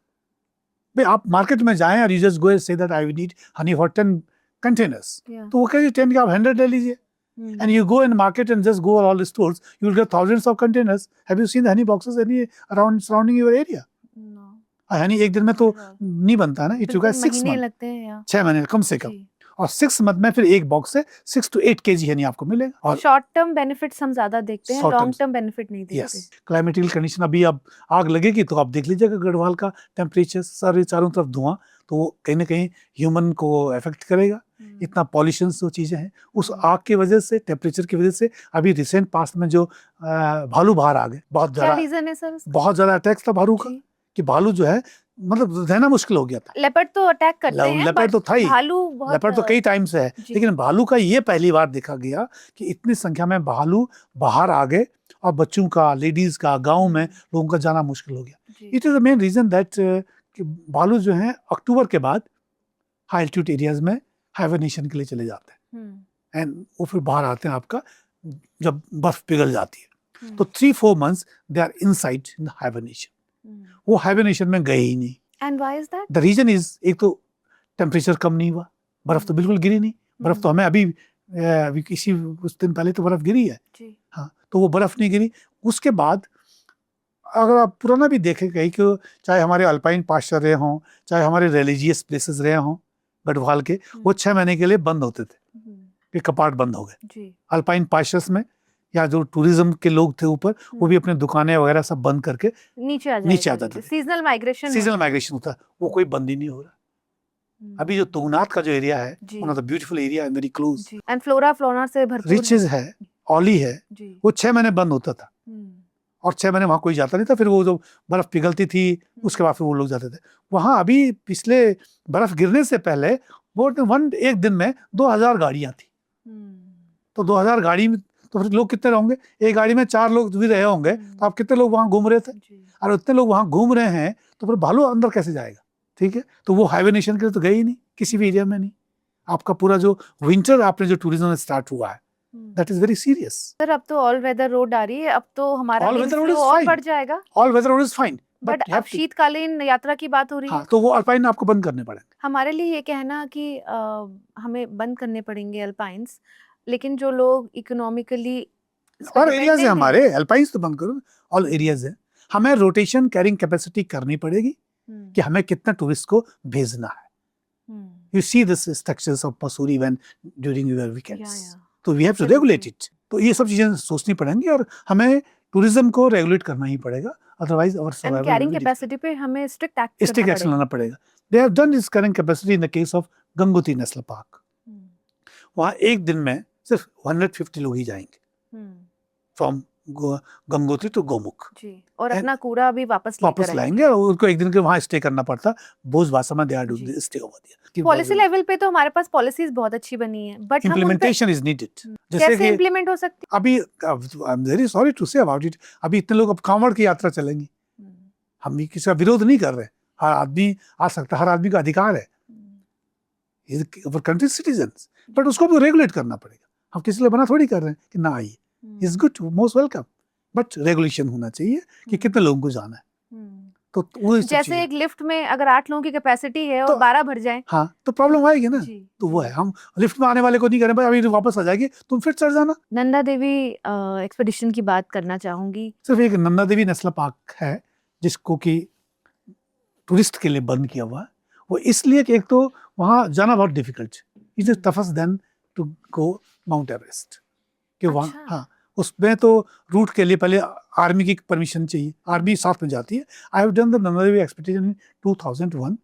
भाई। आप मार्केट में जाएं और you just go say that I need Honey for 10 containers, तो वो कहेंगे 10 के आप 100 ले लीजिए। And you go in market and just go all the stores, you will get thousands of containers. Have you seen the honey boxes any around surrounding your area? No. Honey एक दिन में तो नहीं बनता ना, इट रिक्वायर्स 6 महीने month, लगते हैं यार। 6 महीने कम से कम। जी। और 6 मंथ में फिर एक बॉक्स से 6 to 8 kg हनी आपको मिलेगा। और शॉर्ट टर्म बेनिफिट्स हम ज्यादा देखते हैं, Short long terms- term benefit नहीं देखते। यस, क्लाइमेटिकल कंडीशन, अभी अब आग लगेगी तो आप देख लीजिएगा गढ़वाल का टेम्परेचर, सारे चारों तरफ धुआं, तो वो कहीं ना कहीं ह्यूमन को अफेक्ट करेगा। इतना पॉल्यूशन जो चीजें हैं उस आग की वजह से, टेम्परेचर की वजह से। अभी रिसेंट पास्ट में जो भालू बाहर आ गए, बहुत क्या ज्यादा, रीजन है सर? बहुत ज्यादा अटैक था भालू का, जी। कि भालू जो है मतलब रहना मुश्किल हो गया था। लेपर्ड तो अटैक करते हैं, लेपर्ड तो था ही, भालू बहुत लेपर्ड तो कई टाइम से है, जी। लेकिन भालू का ये पहली बार देखा गया कि इतनी संख्या में भालू बाहर आ गए और बच्चों का, लेडीज का, गांव में लोगों का जाना मुश्किल हो गया। It is the main reason that भालू जो है अक्टूबर के बाद हाई एल्टीट्यूड एरियाज में हाइबरनेशन के लिए चले जाते हैं, एंड वो फिर बाहर आते हैं आपका जब बर्फ पिघल जाती है। तो 3-4 months they are inside in hibernation, वो हाइबरनेशन में गए ही नहीं। And why is that? The reason is, एक तो टेम्परेचर कम नहीं हुआ, बर्फ तो बिल्कुल गिरी नहीं। बर्फ तो हमें अभी किसी कुछ दिन पहले तो बर्फ गिरी है जी। हाँ, तो वो बर्फ नहीं गिरी। उसके बाद अगर आप पुराना भी देखें कहीं कि चाहे हमारे अल्पाइन पास्चर रहे हों, चाहे हमारे रिलीजियस प्लेसेस रहे हों गढ़वाल के, वो 6 महीने के लिए बंद होते थे, फिर कपाट बंद हो गए। अल्पाइन पास्चर्स में या जो टूरिज्म के लोग थे ऊपर, वो भी अपने दुकानें वगैरह सब बंद करके नीचे आ जाते थे। सीजनल माइग्रेशन होता, वो कोई बंद ही नहीं हो रहा। अभी जो तुंगनाथ का जो एरिया है, one of the beautiful area, very close, and flora flora से भरपूर रिचेस है, ऑली है, वो 6 महीने बंद होता था। और 6 महीने वहां कोई जाता नहीं था। फिर वो जो बर्फ पिघलती थी उसके बाद फिर वो लोग जाते थे वहां। अभी पिछले बर्फ गिरने से पहले एक दिन में 2000 गाड़ियां थी। तो 2000 गाड़ी में तो फिर लोग कितने रहेंगे? एक गाड़ी में 4 लोग भी रहे होंगे, तो आप कितने लोग वहां घूम रहे थे? और उतने लोग वहां घूम रहे हैं तो फिर भालू अंदर कैसे जाएगा? ठीक है, तो वो हाइबरनेशन के लिए तो गए ही नहीं, किसी भी एरिया में नहीं। आपका पूरा जो विंटर आपने जो टूरिज्म में स्टार्ट हुआ है, that is very serious. Sir अब तो ऑल वेदर रोड आ रही है, अब तो हमारा All weather road is और fine. बढ़ जाएगा। All weather road is fine, but you अब have to- शीतकालीन यात्रा की बात हो रही हाँ, है, तो वो अल्पाइन आपको बंद करने पड़ेंगे। हमारे लिए ये कहना कि हमें बंद करने पड़ेंगे अल्पाइंस, लेकिन जो लोग इकोनॉमिकली और एरियाज है हमारे, अल्पाइंस तो बंद करो, ऑल एरियाज है। हमें रोटेशन कैरिंग कैपेसिटी करनी पड़ेगी कि हमें कितना टूरिस्ट को भेजना है। You see this structures of Mussoorie when during your weekends. तो we have to regulate it. तो ये सब चीजें सोचनी पड़ेंगी और हमें टूरिज्म को रेगुलेट करना ही पड़ेगा, अदरवाइज और एंड कैरिंग कैपेसिटी पे हमें स्ट्रिक्ट एक्शन लेना पड़ेगा। They have done this carrying capacity in the case of Gangotri national park. वहाँ एक दिन में सिर्फ 150 लोग ही जाएंगे फ्रॉम गंगोत्री टू गोमुख जी, और अपना कूड़ा भी वापस लाएंगे और उनको एक दिन के वहाँ स्टे करना पड़ता। बोज भाषा में स्टे ओवर दिया। पॉलिसी लेवल पे तो हमारे पास पॉलिसीज बहुत अच्छी बनी है, बट इम्प्लीमेंटेशन इज नीडेड। कैसे इम्प्लीमेंट हो सकती है? अभी I am very sorry to say about it, अभी इतने लोग अब कांवड़ की यात्रा चलेंगी। हम भी किसी का विरोध नहीं कर रहे, हर आदमी आ सकता, हर आदमी का अधिकार है, कंट्री सिटीजन्स, बट उसको भी रेगुलेट करना पड़ेगा। हम किसी लिए बना थोड़ी कर रहे हैं कि ना आइए, is good, most welcome, but regulation होना चाहिए कि कितने लोगों को जाना है। तो वो जैसे एक लिफ्ट में अगर 8 लोगों की कैपेसिटी है और 12 भर जाए, हाँ, तो प्रॉब्लम आएगी ना। तो वो है, हम लिफ्ट में आने वाले को नहीं करें भाई अभी वापस आ जाएगी, तुम फिर चढ़ जाना। नंदा देवी एक्सपेडिशन की बात करना चाहूंगी। सिर्फ एक नंदा देवी नेशनल पार्क है जिसको कि टूरिस्ट के लिए बंद किया हुआ है। वो इसलिए कि एक तो वहाँ जाना बहुत डिफिकल्ट है, it is toughest than to go Mount Everest. कि वहाँ हाँ, उसमें तो रूट के लिए पहले आर्मी की परमिशन चाहिए, आर्मी साथ में जाती है। I have done the Nanda Devi expedition in 2001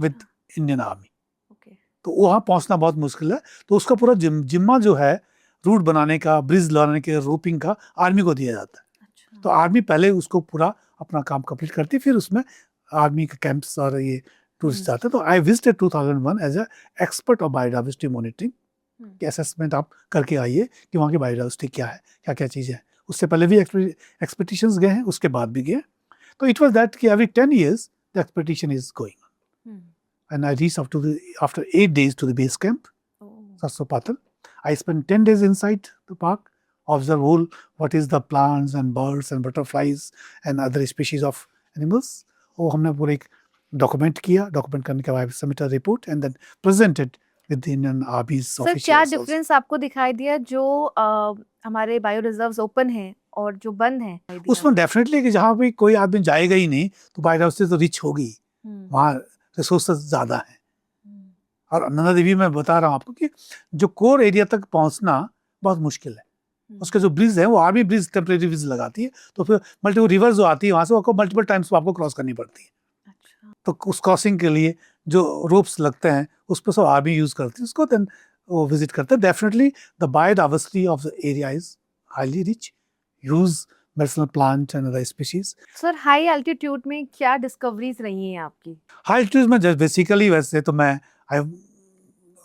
with Indian army. तो वहाँ पहुँचना बहुत मुश्किल है। तो उसका पूरा जिम्मा जो है रूट बनाने का, ब्रिज लगाने के, रोपिंग का आर्मी को दिया जाता है। अच्छा। तो आर्मी पहले उसको पूरा अपना काम कंप्लीट करती है, फिर उसमें आर्मी के कैंप्स और ये टूरिस्ट आते हैं। तो I visited 2001 as a expert of biodiversity monitoring, कि असेसमेंट आप करके आइए कि वहाँ की बायोडाइवर्सिटी क्या है, क्या क्या चीज़ें हैं। उससे पहले भी एक्सपेडिशंस गए हैं, उसके बाद भी गए। तो इट वाज दैट कि every 10 years the expedition is going, and I reach up to the after 8 days to the base camp, Sarso Patal. I spent 10 days inside the park, observe whole what is the plants and birds and butterflies and other species of animals. वो हमने पूरे एक document किया, document करने के बाद submit a report and then presented with the Indian armies sir क्या officials. Difference आपको दिखाई दिया जो हमारे बायो रिजर्व्स ओपन हैं और जो बंद हैं? उसमें डेफिनेटली कि जहाँ पे कोई आदमी जाएगा ही नहीं तो बायोडाइवर्सिटी तो रिच होगी, वहाँ रिसोर्सेज ज़्यादा हैं। और नंदा देवी में बता रहा हूँ आपको कि जो कोर एरिया तक पहुँचना बहुत मुश्किल है। उसके जो ब्रिज है वो आर्मी ब्रिज टेम्परेरी ब्रिज लगाती है, तो फिर मल्टीपल रिवर जो आती है वहाँ से आपको मल्टीपल टाइम्स आपको क्रॉस करनी पड़ती है। अच्छा। तो उस क्रॉसिंग के लिए जो रोप्स लगते हैं उस पर सब आर्मी यूज करती है उसको, देन वो विजिट करते हैं। Definitely the biodiversity of the area is highly rich, use medicinal plant and other species. Sir high altitude में क्या डिस्कवरीज रही हैं आपकी? हाई एल्टीट्यूड में बेसिकली वैसे तो मैं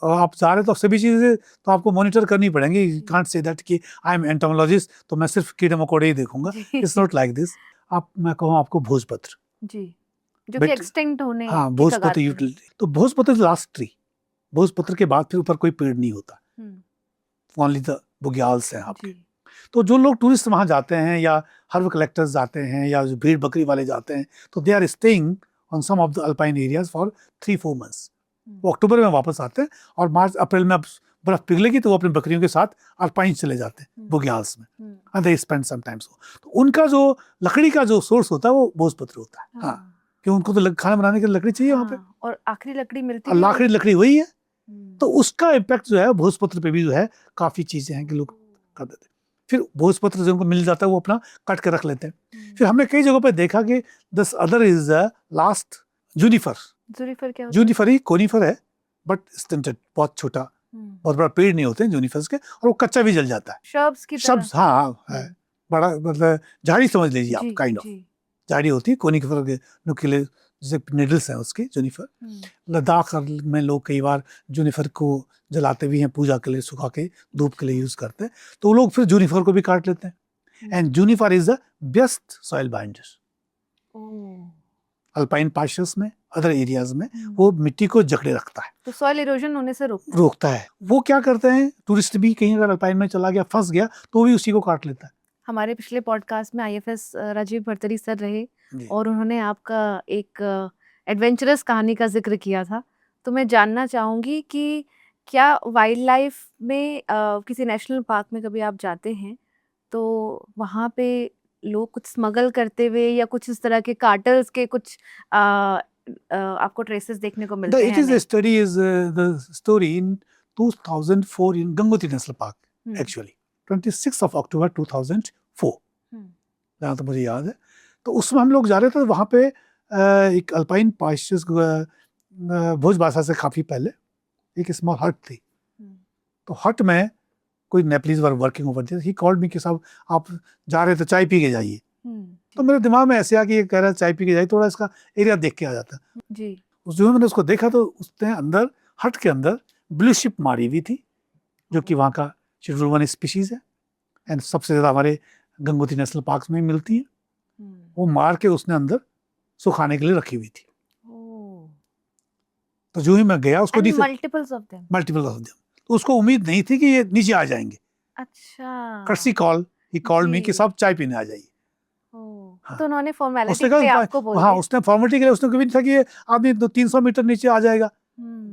आप जा रहे तो सभी चीज़ें तो आपको मॉनिटर करनी पड़ेंगी। कांट से दैट कि आई एम एंटोमोलॉजिस्ट तो मैं सिर्फ कीड़े मकोड़े ही देखूंगा, इट्स नॉट लाइक दिस। आप मैं कहूँ आपको भोजपत्र जी, जो कि एक्सटिंक्ट होने हाँ की भोजपत्र कगार पे है। यूटिलिटी, तो भोजपत्र लास्ट ट्री, भोजपत्र के बाद फिर ऊपर कोई पेड़ नहीं होता, ओनली द बुग्याल्स हैं आपके। जी। तो जो लोग टूरिस्ट वहाँ जाते हैं या हर्ब कलेक्टर्स जाते हैं या जो भेड़ बकरी वाले जाते हैं तो they are staying on some of the alpine areas for 3-4 months। वो अक्टूबर में वापस आते हैं और मार्च अप्रैल में अब बर्फ पिघलेगी तो वो अपनी बकरियों के साथ अल्पाइन चले जाते हैं बुग्याल्स में, and they spend some times. तो उनका जो लकड़ी का जो सोर्स होता है वो भोजपत्र होता है। हाँ, कि उनको तो खाना बनाने के लिए लकड़ी चाहिए वहाँ पे, और आखिरी लकड़ी मिलती और आखिरी लकड़ी वही है। तो तो उसका इम्पैक्ट जो है भोजपत्र पे भी जो है काफी चीजें हैं कि लोग कर देते हैं। फिर भोजपत्र जो उनको मिल जाता है वो अपना काट के रख लेते हैं। फिर हमने कई जगहों पे देखा कि दिस अदर इज लास्ट जूनिफर। जूनिफर क्या होता है? जूनिफर ही कोनिफर है बट स्टंटेड, बहुत छोटा, बहुत बड़ा पेड़ नहीं होते हैं जूनिफर्स के, और वो कच्चा भी जल जाता है। शर्ब्स की तरह। शब्द हाँ है, बड़ा मतलब झाड़ी समझ लीजिए आप, काइंड ऑफ जी। झाड़ी होती है कोनिफर के नुकीले जैसे निडल्स हैं उसके जूनिफर। लद्दाख में लोग कई बार जूनिफर को जलाते भी हैं पूजा के लिए, सुखा के धूप के लिए यूज करते हैं, तो वो लोग फिर जूनिफर को भी काट लेते हैं। And juniper is the best soil binder. Alpine pastures में, अदर एरियाज में वो मिट्टी को जकड़े रखता है, तो सॉइल इरोजन होने से रोकता है। वो क्या करते हैं, टूरिस्ट भी कहीं अगर अल्पाइन में चला गया, फंस गया, तो वो भी उसी को काट लेता है। हमारे पिछले पॉडकास्ट में आईएफएस राजीव भरतरी सर रहे और उन्होंने आपका एक एडवेंचरस कहानी का जिक्र किया था। तो मैं जानना चाहूँगी कि क्या वाइल्ड लाइफ में किसी नेशनल पार्क में कभी आप जाते हैं तो वहाँ पे लोग कुछ स्मगल करते हुए या कुछ इस तरह के कार्टल्स के कुछ आपको ट्रेसेस देखने को मिलते हैं? It is a study is the story in 2004 in Gangotri National Park, actually 26th of October 2004, जहाँ तो मुझे याद है। तो उसमें हम लोग जा रहे थे, वहाँ पे एक अल्पाइन पास्चर्स भोजबासा से काफी पहले एक स्मॉल हट थी। तो हट में कोई Nepalese were working over there, he called me कि साहब आप जा रहे थे चाय पी के जाइए। तो मेरे दिमाग में ऐसे आ कि ये कह रहा है चाय पी के जाइए, थोड़ा इसका एरिया देख के आ जाता जी। उस जो मैंने उसको देखा तो उसने अंदर हट के अंदर ब्लू शिप मारी हुई थी, जो कि वहाँ का शेड्यूल 1 स्पीशीज है एंड सबसे ज्यादा हमारे गंगोत्री नेशनल पार्क में मिलती है। वो मार के उसने अंदर सुखाने के लिए रखी हुई थी। तो जो ही मैं गया उसको मल्टीपल्स ऑफ देम, तो उसको उम्मीद नहीं थी कि ये नीचे आ जाएंगे। अच्छा। कर्सी कॉल ही कॉल्ड मी कि सब चाय पीने आ जाइए। हाँ। तो उन्होंने फॉर्मेलिटी के लिए आपको बोल दिया? हाँ, उसने फॉर्मेलिटी के लिए, उसने कभी नहीं था कि ये आदमी 300 मीटर नीचे आ जाएगा।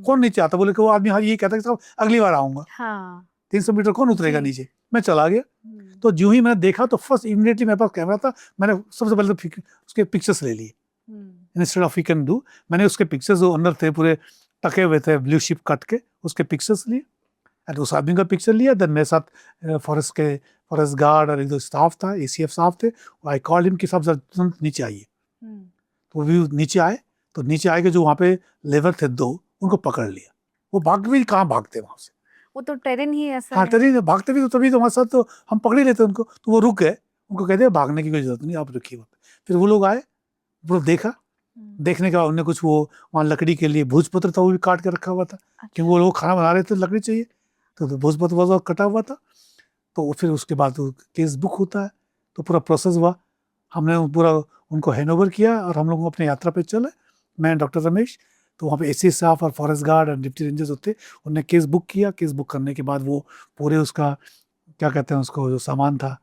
कौन नीचे आता, बोले कि वो आदमी हाँ ये कहता कि साहब अगली बार आऊंगा। हाँ। 300 मीटर कौन उतरेगा नीचे। मैं चला गया। तो जो ही मैंने देखा तो फर्स्ट इमीडिएटली मेरे पास कैमरा था, मैंने सबसे पहले तो उसके पिक्चर्स ले लिए। Instead of we can do, मैंने उसके पिक्चर्स जो अंदर थे पूरे टके हुए थे ब्लू शिप कट के, उसके पिक्चर्स लिए एंड उस आदमी का पिक्चर लिया। देन मेरे साथ फॉरेस्ट गार्ड और एक दो स्टाफ था, ACF साहब थे। आई कॉल्ड हिम कि साहब जरा नीचे आइए। तो वो भी नीचे आए। तो नीचे आए के जो वहाँ पे लेबर थे 2, उनको पकड़ लिया वो भाग भी कहाँ भागते वहां से। वो तो टेरेन ही ऐसा हाँ है। टेरेन भागते भी तो तभी तो हमारे साथ तो हम पकड़ ही लेते उनको, तो वो रुक गए, उनको कहते भागने की कोई जरूरत नहीं, आप रुकिए वहाँ पे। फिर वो लोग आए, वो देखा, देखने के बाद उन्होंने कुछ वो वहाँ लकड़ी के लिए भोजपत्र था वो भी काट के रखा हुआ था, क्योंकि वो लोग खाना बना रहे थे, लकड़ी चाहिए, तो भोजपत्र वह कटा हुआ था। तो फिर उसके बाद वो केस बुक होता है, तो पूरा प्रोसेस हुआ, हमने वो पूरा उनको हैंडओवर किया और हम लोग अपने यात्रा पे चले, मैं डॉक्टर रमेश। तो वहाँ पे एसी स्टाफ और फॉरेस्ट गार्ड और डिप्टी रेंजर्स होते, उन्होंने केस बुक किया। केस बुक करने के बाद वो पूरे उसका क्या कहते हैं उसको, जो सामान था,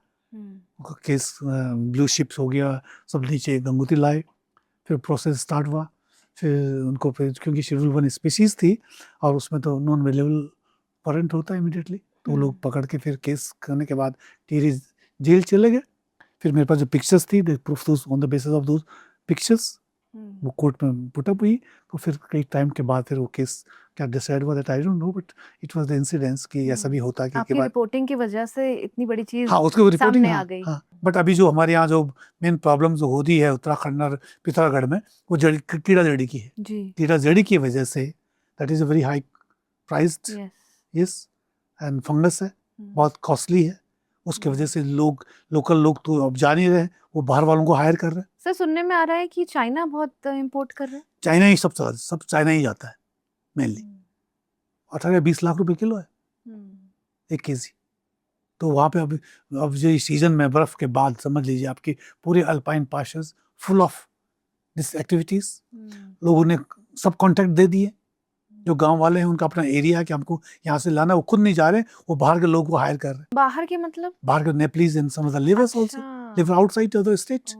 केस ब्लू शिप्स हो गया, सब नीचे गंगोत्री लाए। फिर प्रोसेस स्टार्ट हुआ, फिर उनको फिर क्योंकि शेड्यूल 1 स्पीशीज़ थी और उसमें तो नॉन अवेलेबल वारंट होता है इमीडिएटली, तो वो लोग पकड़ के फिर केस करने के बाद टिहरी जेल चले गए। फिर मेरे पास जो पिक्चर्स थी, they proof those on the basis of those pictures, वो कोर्ट में पुट अप हुई। तो फिर कई टाइम के बाद फिर वो केस क्या डिसाइड हुआ that I don't know, but it was the incidence कि ऐसा भी होता है कि आपकी रिपोर्टिंग की वजह से इतनी बड़ी चीज हाँ उसकी रिपोर्टिंग सामने आ हाँ गई। हाँ। बट अभी जो हमारे यहाँ जो मेन प्रॉब्लम जो होती है उत्तराखंड और पिथौरागढ़ में, वो कीड़ा जड़ी की है। जी कीड़ा जड़ी की वजह say that is a very high priced, yes yes, and fungus है, बहुत कॉस्टली है। उसकी वजह से लोग, लोकल लोग तो अब जा नहीं रहे, वो बाहर वालों को हायर कर रहे हैं। सर सुनने में आ रहा है कि चाइना बहुत इंपोर्ट कर रहा है। चाइना ही सब चाइना ही जाता है मेनली। 18-20 लाख रुपए किलो है 1 केजी। तो वहाँ पे अब जो इस सीजन में बर्फ के बाद समझ लीजिए आपकी पूरे alpine pastures full of this activities. लोगों ने सब कॉन्ट्रैक्ट दे दिए, जो गांव वाले हैं उनका अपना एरिया है कि हमको यहाँ से लाना, वो खुद नहीं जा रहे, वो बाहर के लोगों को हायर कर रहे हैं। बाहर के मतलब बाहर के Nepalese and some of the livers also live outside the state,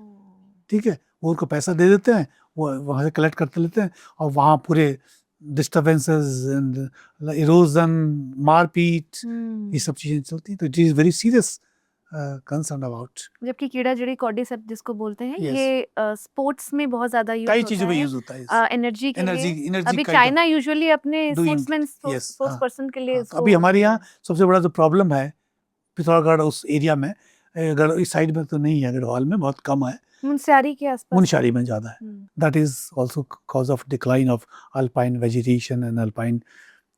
ठीक है, वो उनको पैसा दे देते हैं, वो वहाँ से कलेक्ट करते लेते हैं और वहाँ पूरे डिस्टर्बेंसेस एंड इरोजन, मारपीट, ये सब चीजें चलती हैं। तो it is very serious concern about. जबकि कीड़ा जड़ी कॉर्डिसेप्स जिसको बोलते हैं, Yes. ये स्पोर्ट्स में बहुत ज्यादा यूज कई होता चीजों में है यूज होता है एनर्जी के एनर्जी लिए। एनर्जी अभी चाइना यूजुअली अपने Doing, स्पोर्ट्समैन yes, स्पोर्ट्स हाँ, पर्सन के लिए हाँ, इसको अभी हमारे यहाँ सबसे बड़ा जो प्रॉब्लम है पिथौरागढ़ उस एरिया में, इस साइड में तो नहीं है, गढ़वाल में बहुत कम है, मुनस्यारी के आसपास मुनस्यारी में ज्यादा है। That is also cause of decline of alpine vegetation and alpine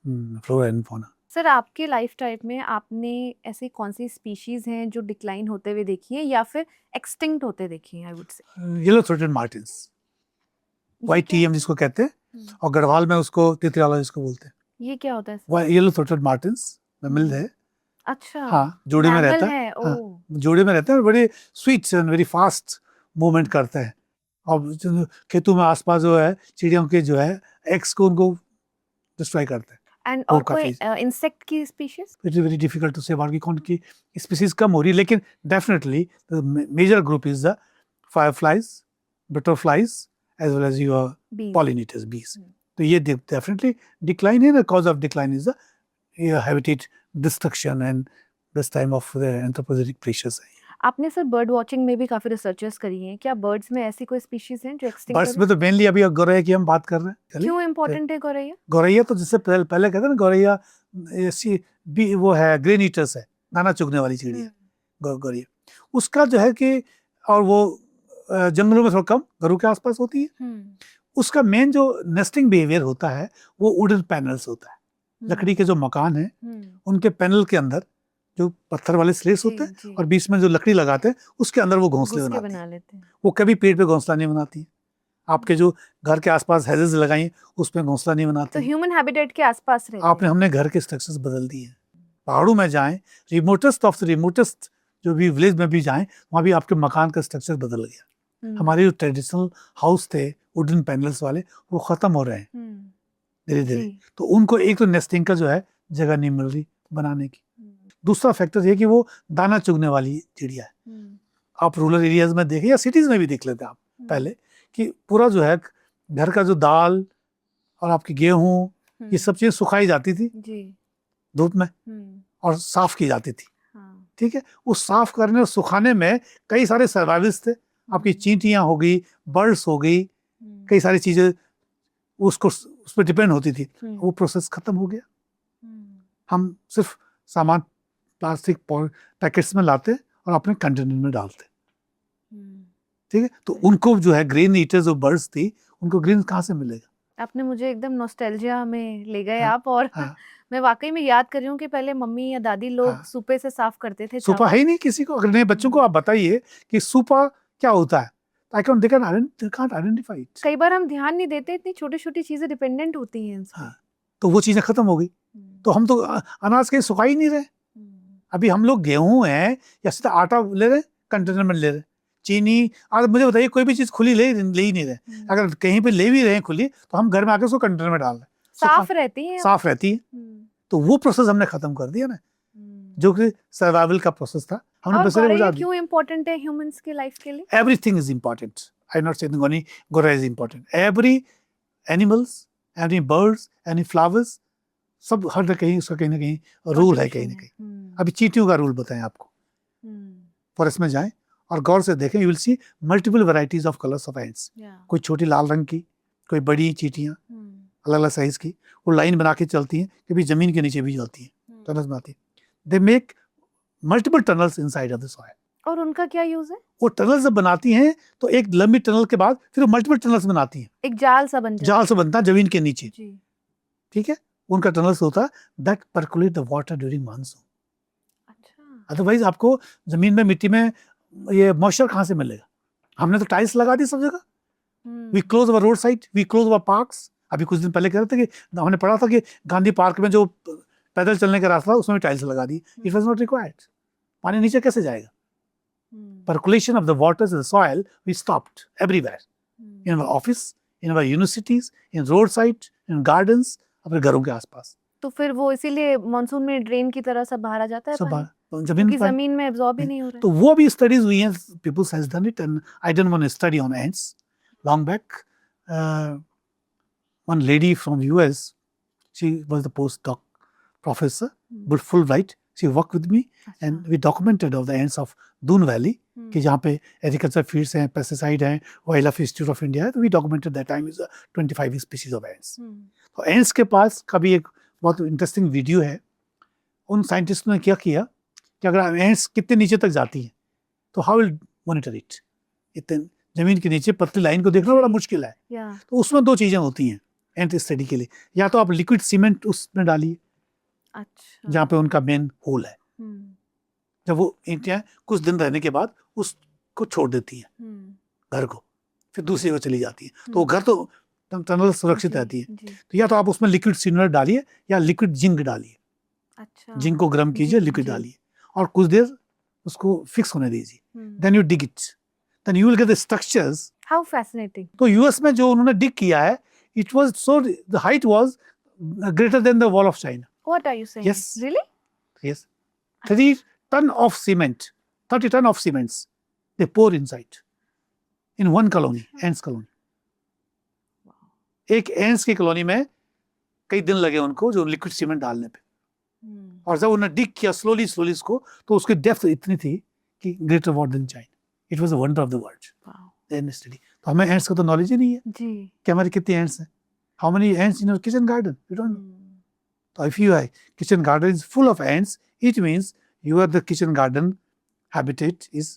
flora and fauna. Sir आपके लाइफ टाइम में आपने ऐसी कौन सी स्पीशीज हैं जो डिक्लाइन होते हुए देखी है या फिर एक्सटिंक्ट होते देखी हैं? आई वुड से yellow throated Martins, white TM जिसको कहते हैं, और गढ़वाल में उसको तितराला जिसको बोलते हैं। ये क्या होता है? वो येलो थ्रोटेड मार्टिन्स मिल है, अच्छा हाँ, जोड़े में रहता है, हाँ, जोड़े में रहता है, बड़े sweet and very fast movement करते हैं। और जो खेतों में आसपास जो है चिड़ियों के जो है एग्स को उनको डिस्ट्रॉय करते हैं। एंड वो और कोई काफी इंसेक्ट की species? It is very difficult to say about की कौन की स्पीसीज कम हो रही है, लेकिन definitely major group is the fireflies, butterflies as well as your pollinators, bees. तो ये डेफिनेटली डिक्लाइन है। The cause of decline is the habitat destruction and this time of the anthropogenic pressures है। आपने सर बर्ड वॉचिंग में भी काफी researches करी हैं, क्या बर्ड्स में ऐसी कोई स्पीशीज हैं जो एक्सटिंक्ट? बर्ड्स में तो मेनली अभी गौरैया की हम बात कर रहे हैं। क्यों इम्पोर्टेंट है गौरैया? गौरैया तो जिससे पहले कहते हैं ना, गौरैया ऐसी भी वो है ग्रेन ईटर्स है, दाना चुगने वाली चिड़िया गौरैया। उसका जो है कि, और वो जंगलों में थोड़ा कम घरों के आसपास होती है। उसका मेन जो नेस्टिंग बिहेवियर होता है वो वुडन पैनल्स होता है, लकड़ी के जो मकान है उनके पैनल के अंदर जो पत्थर वाले स्लेट्स होते हैं और बीच में जो लकड़ी लगाते हैं उसके अंदर वो घोंसले बना लेते हैं। वो कभी पेड़ पे घोंसला नहीं बनाती है। आपके जो घर के आसपास हेजेस लगाई उसमें घोंसला नहीं बनाते। तो ह्यूमन हैबिटेट के आसपास रहते हैं। हमने घर के स्ट्रक्चर्स बदल दिए हैं। पहाड़ों में जाएं, रिमोटेस्ट ऑफ द रिमोटेस्ट जो भी विलेज में भी जाएं, वहाँ भी आपके मकान का स्ट्रक्चर बदल गया। हमारे जो ट्रेडिशनल हाउस थे वुडन पैनल्स वाले, वो खत्म हो रहे हैं धीरे धीरे। तो उनको एक तो नेस्टिंग का जो है जगह नहीं मिल रही बनाने की। दूसरा फैक्टर ये कि वो दाना चुगने वाली चिड़िया है। आप रूरल एरियाज में देखें या सिटीज में भी देख लेते हैं आप पहले, कि पूरा जो है घर का जो दाल और आपकी गेहूं ये सब चीजें सुखाई जाती थी धूप में और साफ की जाती थी। ठीक है, उस साफ करने और सुखाने में कई सारे सर्वाइवल्स थे। आपकी चींटियां हो गई, बर्ड्स हो गई, कई सारी चीजें उसको उस पर डिपेंड होती थी। वो प्रोसेस खत्म हो गया। हम सिर्फ सामान प्लास्टिक पैकेट्स में लाते और अपने कंटेनर में डालते। ठीक है, तो उनको जो है ग्रेन ईटर्स जो बर्ड्स थी उनको ग्रेन कहाँ से मिलेगा? आपने मुझे एकदम नॉस्टैल्जिया में ले गए हाँ, आप। और हाँ, मैं वाकई में याद कर रही हूँ कि पहले मम्मी या दादी लोग हाँ। सूपे से साफ करते थे सुपा चावल। है ही नहीं किसी को। अगर नए बच्चों को आप बताइए कि सुपा क्या होता है, I can they can't identify it. कई बार हम ध्यान नहीं देते, इतनी छोटी छोटी चीजें डिपेंडेंट होती हैं इस पे। हाँ, तो वो चीजें खत्म हो गई। तो हम तो अनाज कहीं सुखा ही नहीं रहे। अभी हम लोग गेहूं है या सीधा आटा ले रहे, कंटेनर में ले रहे, चीनी। और मुझे बताइए, कोई भी चीज खुली ले ही नहीं रहे। अगर कहीं पे ले भी रहे हैं खुली, तो हम घर में आके उसको कंटेनर में डाल रहे हैं, साफ रहती है। साफ रहती है। तो वो प्रोसेस हमने खत्म कर दिया ना, जो कि सर्वाइवल का प्रोसेस था, हमने और बस बुझा गौरैया दिया। क्यों इम्पोर्टेंट है ह्यूमंस के लाइफ के लिए? Everything is important. I'm not saying only Gora is important. Every animals, any birds, any flowers, सब हर कहीं उसका कहीं ना कहीं रूल है, कहीं ना कहीं। अभी चींटियों का रूल बताएं आपको। फॉरेस्ट में जाएं और गौर से देखें, you will see multiple varieties of colours of ants. कोई छोटी लाल रंग की, कोई बड़ी चींटियां अलग अलग साइज की, वो लाइन बना के चलती हैं, कभी जमीन के नीचे भी चलती हैं, टनल्स बनाती हैं। They make multiple tunnels inside of the soil. और उनका क्या यूज है? वो टनल जब बनाती हैं तो एक लंबी टनल के बाद फिर मल्टीपल टनल्स बनाती हैं, एक जाल सा बन जाता जाल से बनता है जमीन के नीचे। जी। ठीक है, उनका टनल्स होता है that percolate the water during monsoon. अच्छा। अदरवाइज आपको जमीन में, मिट्टी में ये मॉइस्चर कहाँ से मिलेगा? हमने तो टाइल्स लगा दी सब जगह। We close our road side, we close our parks. अभी कुछ दिन पहले कह रहे थे कि हमने पढ़ा था कि गांधी पार्क में जो पैदल चलने का रास्ता उसमें टाइल्स लगा दी। It was not required. पानी नीचे कैसे जाएगा? Percolation of the waters in the soil, we stopped everywhere. In our office, in our universities, in roadside, in gardens, अपने घरों के आसपास। तो फिर वो इसीलिए मॉनसून में ड्रेन की तरह सब बाहर आ जाता है सब पानी, जमीन क्योंकि जमीन में एब्जॉर्ब ही नहीं हो रहा है। तो वो भी स्टडीज हुई हैं, peoples has done it, and I didn't want to study on ants long back. One lady from US, she was the post doc professor, but Fulbright, she worked with me and we documented of the ants of Doon Valley, कि जहाँ पे agriculture fields हैं, pesticide हैं, wild life institute of India है, तो we documented that time is 25 species of ants. तो ants के पास का भी एक बहुत इंटरेस्टिंग वीडियो है। उन साइंटिस्टों ने क्या किया कि अगर एंट्स कितने नीचे तक जाती हैं तो हाउ विल मॉनिटर इट। इतने जमीन के नीचे पतली लाइन को देखना बड़ा मुश्किल है। तो उसमें दो चीजें होती हैं एंट स्टडी के लिए, या तो आप लिक्विड सीमेंट उसमें डालिए, अच्छा, जहाँ पे उनका मेन होल है। जब वो ईंटें कुछ दिन रहने के बाद उसको छोड़ देती हैं घर को, फिर दूसरी जगह चली जाती है, तो वो घर तो टनल सुरक्षित रहती है। तो या तो आप उसमें लिक्विड सीमेंट डालिए या लिक्विड जिंक डालिए। अच्छा, जिंक को गर्म कीजिए, लिक्विड डालिए और कुछ देर उसको फिक्स होने दीजिए, then you dig it, then you will get the structures. How fascinating. तो यूएस में जो उन्होंने डिग किया है, it was so, the height was greater than the wall of China. What are you saying? Yes. Really? Yes. 30 ton of cement, 30 ton of cements, they pour inside in one colony, ants colony. एक ants की colony में कई दिन लगे उनको जो liquid cement डालने पे। और जब उन्होंने डिग किया स्लोली इसको, तो उसकी डेप्थ इतनी थी कि greater war than China. It was a wonder of the world study. तो हमें एंट्स का तो नॉलेज ही नहीं है जी कि हमारे कितने एंट्स हैं, how many ants in your kitchen garden, you don't know. So if your kitchen garden is full of ants, it means the kitchen garden habitat is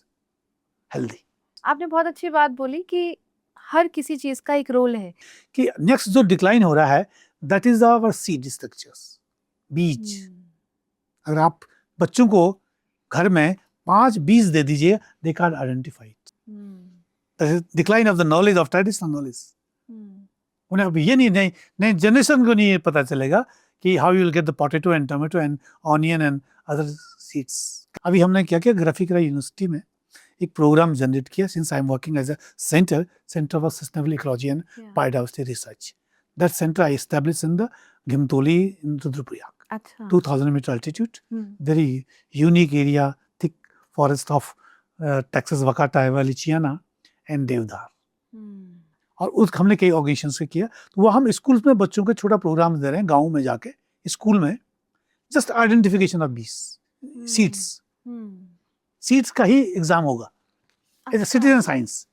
healthy. आपने बहुत अच्छी बात बोली कि हर किसी चीज का एक रोल है। कि नेक्स्ट जो डिक्लाइन हो रहा है, that is our seed structures, बीज। अगर आप बच्चों को घर में 5 बीज दे दीजिए, they can identify it. That is decline of the knowledge of traditional knowledge. उन्हें अब ये नहीं, नई जनरेशन को नहीं पता चलेगा कि how you will get the potato and tomato and onion and other seeds. अभी हमने क्या किया, ग्राफिकरा यूनिवर्सिटी में एक प्रोग्राम जनरेट किया, since I am working as a centre for sustainable ecology and biodiversity research. That centre I established in the Ghimtoli in Rudraprayag, 2000 metre altitude, very unique area, thick forest of Taxus baccata, wallichiana and deodar. और उस हमने कई organisation से किया। तो वो हम schools में बच्चों को छोटा प्रोग्राम दे रहे हैं, गाँव में जाके स्कूल में, जस्ट आइडेंटिफिकेशन ऑफ बीज, सीड्स का ही एग्जाम होगा, इट्स सिटीजन साइंस।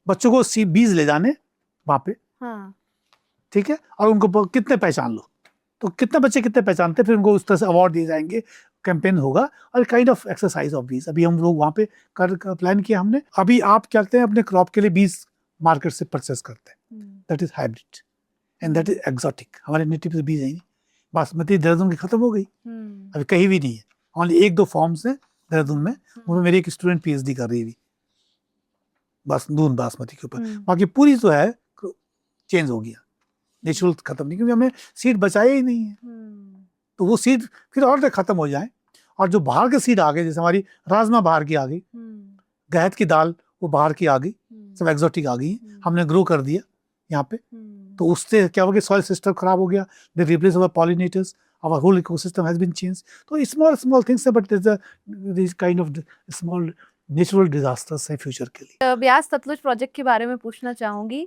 बच्चों को बीज ले जाने वहाँ पे, ठीक है, और उनको कितने पहचान लो, तो कितने बच्चे कितने पहचानते, फिर उनको उस तरह से अवार्ड दिए जाएंगे, कैंपेन होगा और काइंड ऑफ एक्सरसाइज ऑफ बीज। अभी हम लोग वहाँ पे प्लान किया हमने। अभी आप क्या करते हैं, अपने क्रॉप के लिए बीज मार्केट से परचेस करते हैं, that is hybrid. And that is exotic. हमारे नेटिव बीज है नहीं। बासमती देहरादून की खत्म हो गई, अभी कहीं भी नहीं है, ओनली एक दो फॉर्म्स हैं देहरादून में, उनमें मेरी एक स्टूडेंट पीएचडी कर रही है अभी बस दून बासमती के ऊपर। बाकी पूरी जो है चेंज हो गया, नेचुरल खत्म नहीं, क्योंकि हमने सीड बचाया ही नहीं है। तो वो सीड फिर और खत्म हो जाए, और जो बाहर के सीड आ गए, जैसे हमारी राजमा बाहर की आ गई, गहत की दाल वो बाहर की आ गई, सब एक्सोटिक आ गई, हमने ग्रो कर दिया यहाँ पे। तो उससे क्या हो गया, सॉइल सिस्टम खराब हो गया, they replace our pollinators, our whole ecosystem has been changed. तो small things है, but there's kind of small natural disasters है फ्यूचर के लिए। ब्यास सतलुज प्रोजेक्ट के बारे में पूछना चाहूंगी।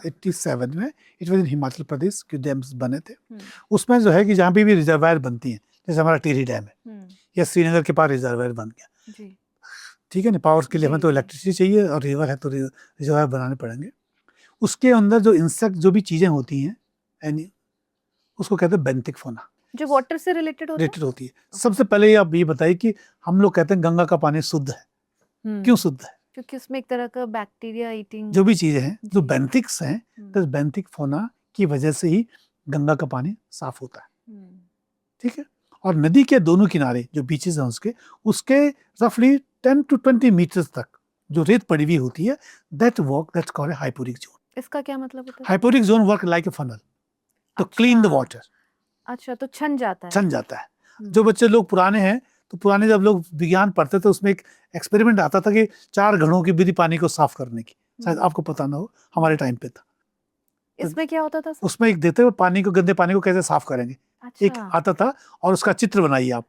87 में it was in Himachal Pradesh के डैम्स बने थे। उसमें जो है कि जहाँ पे भी रिजर्वायर बनती हैं, जैसे हमारा टिहरी डैम है या श्रीनगर के पास रिजर्वायर बन गया, ठीक है ना, पावर के लिए हमें तो इलेक्ट्रिसिटी चाहिए, और रिवर है तो रिजर्वायर बनाने पड़ेंगे। उसके अंदर जो इंसेक्ट जो भी चीजें होती हैं, यानी उसको कहते हैं बेंथिक फोना, जो वाटर से रिलेटेड होती है। सबसे पहले आप ये बताइए कि हम लोग कहते हैं गंगा का पानी शुद्ध है, क्यों शुद्ध है? क्योंकि उसमें एक तरह का बैक्टीरिया ईटिंग जो भी चीजें हैं, जो बेंथिक्स हैं, तो बेंथिक फोना की वजह से ही गंगा का पानी साफ होता है, ठीक है। और नदी के दोनों किनारे जो बीचेस हैं उसके रफली 10 to 20 मीटर्स तक जो रेत पड़ी हुई होती है, दैट्स कॉल्ड हाइपोरिक जोन। इसका क्या मतलब होता है? Hyporheic zone work like a funnel to clean the water. अच्छा, तो छन जाता है। जो बच्चे लोग पुराने हैं, तो पुराने जब लोग विज्ञान पढ़ते थे, उसमें एक एक्सपेरिमेंट आता था कि 4 घड़ों की विधि पानी को साफ करने की, शायद आपको पता ना हो, हमारे टाइम पे था। इसमें क्या होता था सर? उसमें एक देते हुए पानी को, गंदे पानी को कैसे साफ करेंगे, एक आता था, और उसका चित्र बनाइए आप।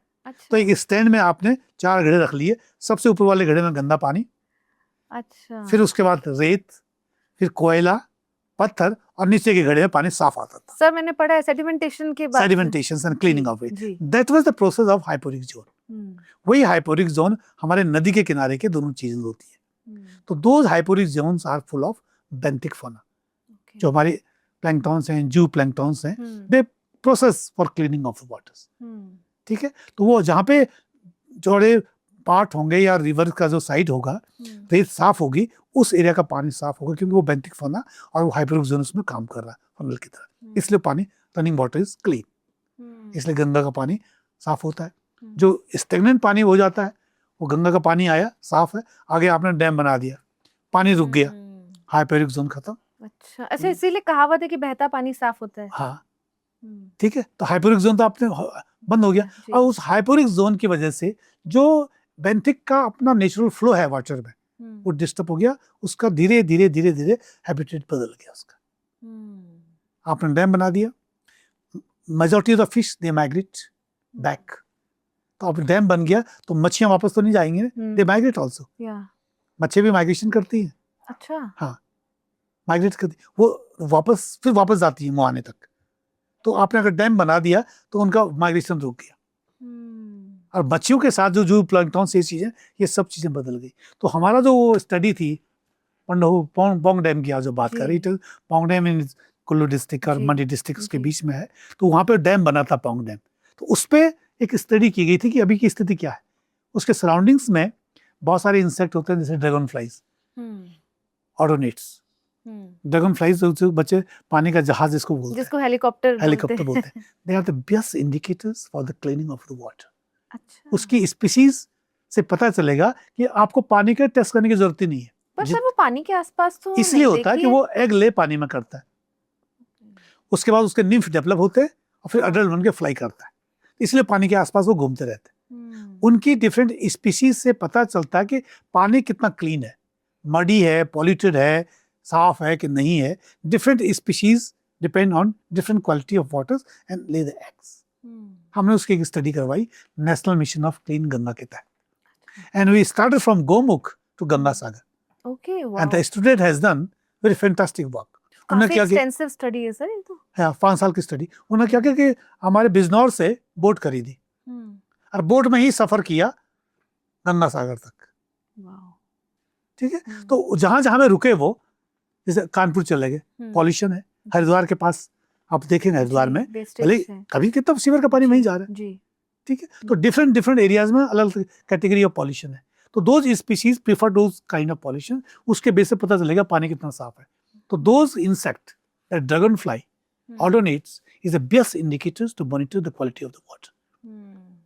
तो एक स्टैंड में आपने 4 घड़े रख लिए, सबसे ऊपर वाले घड़े में गंदा पानी, फिर उसके बाद रेत, फिर कोयला, पत्थर, और नीचे के घड़े में पानी साफ आता था। सर मैंने पढ़ा है सेडिमेंटेशन के बाद, sedimentation and cleaning of it, that was the process of hyporheic zone. वही हाइपोरिक जोन हमारे नदी के किनारे के दोनों चीजें होती है। तो those hyporheic zones are full of benthic fauna. जो हमारे प्लैंक्टॉन्स हैं, जू प्लैंक्टॉन्स हैं, they process for cleaning of the waters, ठीक है। तो वो जहाँ पे जोड़े पार्ट होंगे या रिवर का जो साइड होगा, रेत साफ होगी, उस एरिया का पानी साफ होगा, क्योंकि वो बेंथिक फोना और वो हाइपोरिक जोन उसमें काम कर रहा है फनल की तरह, इसलिए पानी रनिंग वाटर इज क्लीन, इसलिए गंगा का पानी साफ होता है। जो स्टेगनेंट पानी हो जाता है, वो गंगा का पानी आया साफ है, आगे आपने डैम बना दिया, पानी रुक गया, हाइपोरिक जोन खत्म। अच्छा, इसीलिए कहावत है कि बहता पानी साफ होता है। हाँ, ठीक है। तो हाइपोरिक जोन तो आपने बंद हो गया, और उस हाइपोरिक जोन की वजह से जो बेंथिक का अपना नेचुरल फ्लो है वाटर में, वो डिस्टर्ब हो गया, उसका धीरे धीरे धीरे धीरे हैबिटेट बदल गया उसका। आपने डैम बना दिया, majority of the fish they migrate back, तो अब डैम बन गया तो मच्छियां वापस तो नहीं जाएंगी, दे माइग्रेट आल्सो, मच्छी भी माइग्रेशन करती है। अच्छा, हाँ, माइग्रेट करती, वो फिर वापस जाती है मुहाने तक। तो आपने अगर डैम बना दिया तो उनका माइग्रेशन रुक गया, और मच्छियों के साथ जो प्लैंक्टन से चीजें, ये सब चीजें बदल गई। तो हमारा जो स्टडी थी पोंग डैम की जो बात कर रही थी, पोंग डैम इन कुल्लू डिस्ट्रिक्ट और मंडी डिस्ट्रिक्ट के बीच में है, तो वहां पे डैम बना था पोंग डैम। तो उस पर एक स्टडी की गई थी कि अभी की स्थिति क्या है। उसके सराउंडिंग्स में बहुत सारे इंसेक्ट होते हैं, जैसे ड्रैगन फ्लाइज, ऑर्डोनेट्स, ड्रैगन फ्लाइज जो बच्चे पानी का जहाज जिसको बोलते हैं, जिसको हेलीकॉप्टर बोलते हैं, they are the best indicators for the cleaning of the water. अच्छा, उसकी स्पीशीज से पता चलेगा कि आपको पानी का टेस्ट करने की जरूरत ही नहीं है। पर सर वो पानी के आसपास तो इसलिए होता है कि वो एग ले पानी में करता है, उसके बाद उसके निम्फ डेवलप होते हैं, और फिर अडल्ट बन के फ्लाई करता है, इसलिए पानी के आसपास वो घूमते रहते हैं। उनकी डिफरेंट स्पीशीज से पता चलता है कि पानी कितना क्लीन है, मडी है, पॉल्यूटेड है, साफ है कि नहीं है। Different species depend on different quality of waters and lay the eggs. हमने उसकी एक स्टडी करवाई national mission of clean Ganga के तहत, and we started from Gomukh to Ganga Sagar, and the student has done very fantastic work. उन्होंने क्या किया, एक्सटेंसिव स्टडी है सर ये तो। हाँ, 5 साल की स्टडी। उन्होंने क्या किया कि हमारे बिजनौर से बोट खरीदी, और बोट में ही सफर किया गंगा सागर तक, ठीक है। तो जहां जहां में रुके वो, जैसे कानपुर चले गए, पॉल्यूशन है, हरिद्वार के पास आप देखेंगे, हरिद्वार में भले कभी कितना सीवर का पानी वहीं जा रहा है, ठीक है। तो डिफरेंट एरियाज में अलग कैटेगरी ऑफ पॉल्यूशन है, तो those species prefer those kind of pollution, उसके बेस से पता चलेगा पानी कितना साफ है। तो those insect, dragon fly, Odonates is the best indicators to monitor the quality of the water.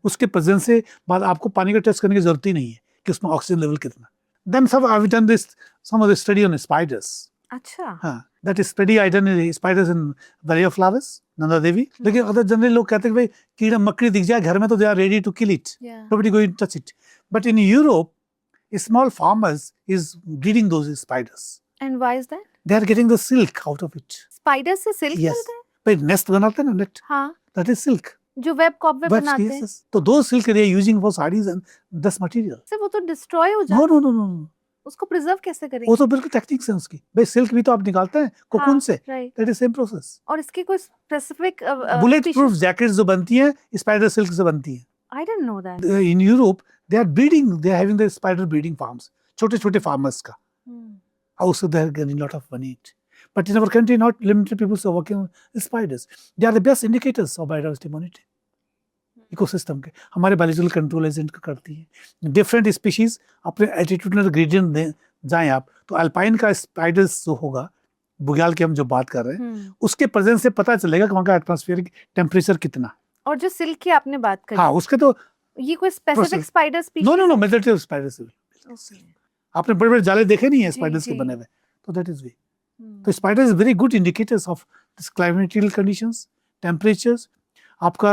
उसके प्रेजेंस से बाद आपको पानी का टेस्ट करने की जरूरत ही नहीं है कि उसमें ऑक्सीजन लेवल कितना. Then I've done some of the study on spiders. अच्छा. हाँ, that is study I done in spiders in Valley of Flowers, Nanda Devi. लेकिन अदर जनरली लोग कहते हैं कि भाई कीड़ा मकड़ी दिख जाए घर में तो they are ready to kill it. Yeah. Nobody going to touch it. But in Europe, small farmers is breeding those spiders. And why is that? They are getting the silk out of it. Spider से silk Yes. मिलता है? भाई nest बनाते हैं ना net. हाँ. That is silk. जो web कॉपवे Webs, बनाते yes, हैं. yes. तो those silk they are using for sarees and this material. से वो तो डिस्ट्रॉय हो No, जाता है. no, no, no, no. उसको प्रिजर्व कैसे वो करेंगे? तो बिल्कुल टेक्निक्स है उसकी. भाई सिल्क भी तो आप निकालते हैं कोकून से. Right. That is same process. और इसकी कोई स्पेसिफिक बुलेट प्रूफ जैकेट्स जो बनती हैं स्पाइडर सिल्क से बनती हैं. I didn't know that. In Europe they are breeding, they are having the spider breeding farms. छोटे छोटे farmers का. Also they are getting a lot of money. But in our country not limited people are working on spiders. They are the best indicators of biodiversity monitoring. Ecosystem के हमारे biological control agent का करती है. Different species अपने attitudinal gradient दें जाएं आप तो अल्पाइन का स्पाइडर्स जो होगा बुग्याल की हम जो बात कर रहे हैं उसके प्रेजेंस से पता चलेगा कि वहाँ का एटमॉस्फेरिक टेम्परेचर कितना. और जो सिल्क की आपने बात करी. हाँ उसके तो ये कोई specific spider species? No no no majority of spiders. आपने बड़े बड़े जाले देखे नहीं है स्पाइडर्स के जी. बने हुए तो दैट इज वे. तो spider is very good indicators of this climatical conditions temperatures. आपका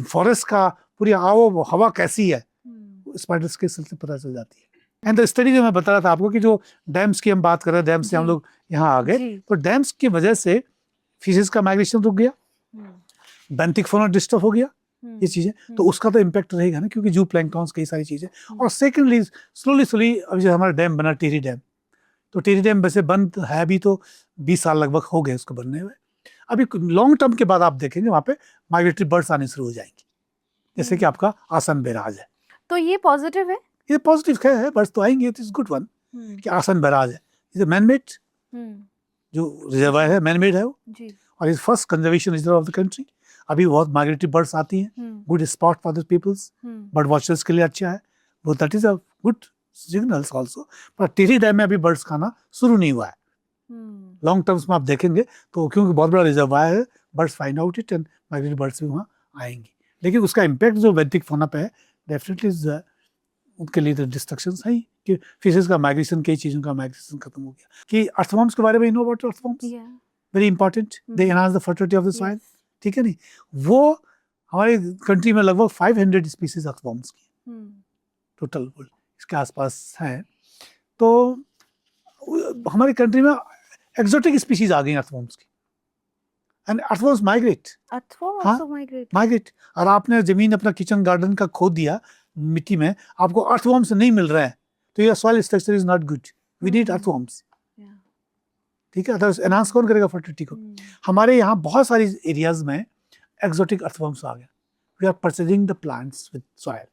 फॉरेस्ट का पूरी आओ हवा कैसी है स्पाइडर्स के सिलसिले पता चल जाती है. एंड द स्टडी जो मैं बता रहा था आपको कि जो डैम्स की हम बात कर रहे हैं डैम्स से हम लोग यहाँ आ गए तो डैम्स की वजह से फिशेस का माइग्रेशन रुक गया. बेंथिक फौना डिस्टर्ब हो गया. ये चीजें तो उसका तो इम्पैक्ट रहेगा ना क्योंकि जू प्लैंक्टन्स कई सारी चीजें. और सेकेंडली स्लोली अभी जो हमारा डैम बना टिहरी डैम तो टिहरी डैम वैसे बंद है भी तो 20 साल लगभग हो गए उसको बनने हुए. अभी लॉन्ग टर्म के बाद आप देखेंगे वहाँ पे माइग्रेटरी बर्ड्स आने शुरू हो जाएंगे जैसे कि आपका आसन बैराज है. तो ये पॉजिटिव है. ये पॉजिटिव है बर्ड्स तो आएंगे. इट इज गुड वन कि आसन बैराज है. ये मैन मेड जो रिजर्वायर है मैन मेड है वो जी. और is first conservation reserve of the country. अभी बहुत माइग्रेटरी बर्ड्स आती हैं. Good spot for the peoples. Bird watchers के लिए अच्छा है वो. That is a good signals also. पर टिहरी डैम में अभी बर्ड्स खाना शुरू नहीं हुआ है. लॉन्ग टर्म्स में आप देखेंगे तो क्योंकि बहुत बड़ा रिजर्वायर है birds find out it and migratory birds भी वहाँ आएंगे. लेकिन उसका इम्पैक्ट जो बेंथिक फौना पे है डेफिनेटली उनके लिए तो डिस्ट्रक्शंस है कि फिशेस का माइग्रेशन कई चीज़ों का माइग्रेशन खत्म हो गया. कि अर्थवॉर्म्स के बारे में know about earthworms very important. They enhance the fertility of the soil. ठीक है नहीं वो हमारे कंट्री में लगभग 500 स्पीसीज अर्थवॉर्म्स की टोटल इसके आसपास हैं. तो हमारी कंट्री में एक्सोटिक स्पीशीज आ गई अर्थवॉर्म्स की. And earthworms migrate. Earthworm also migrate. और आपने जमीन अपना किचन गार्डन का खोद दिया मिट्टी में आपको अर्थवॉर्म्स नहीं मिल रहा है तो your soil structure is not good. We need earthworms. ठीक है. अदरवाइज एनहांस कौन करेगा फर्टिलिटी को. हमारे यहाँ बहुत सारी एरियाज में एक्सोटिक अर्थवॉर्म्स आ गए. We are purchasing the plants with soil.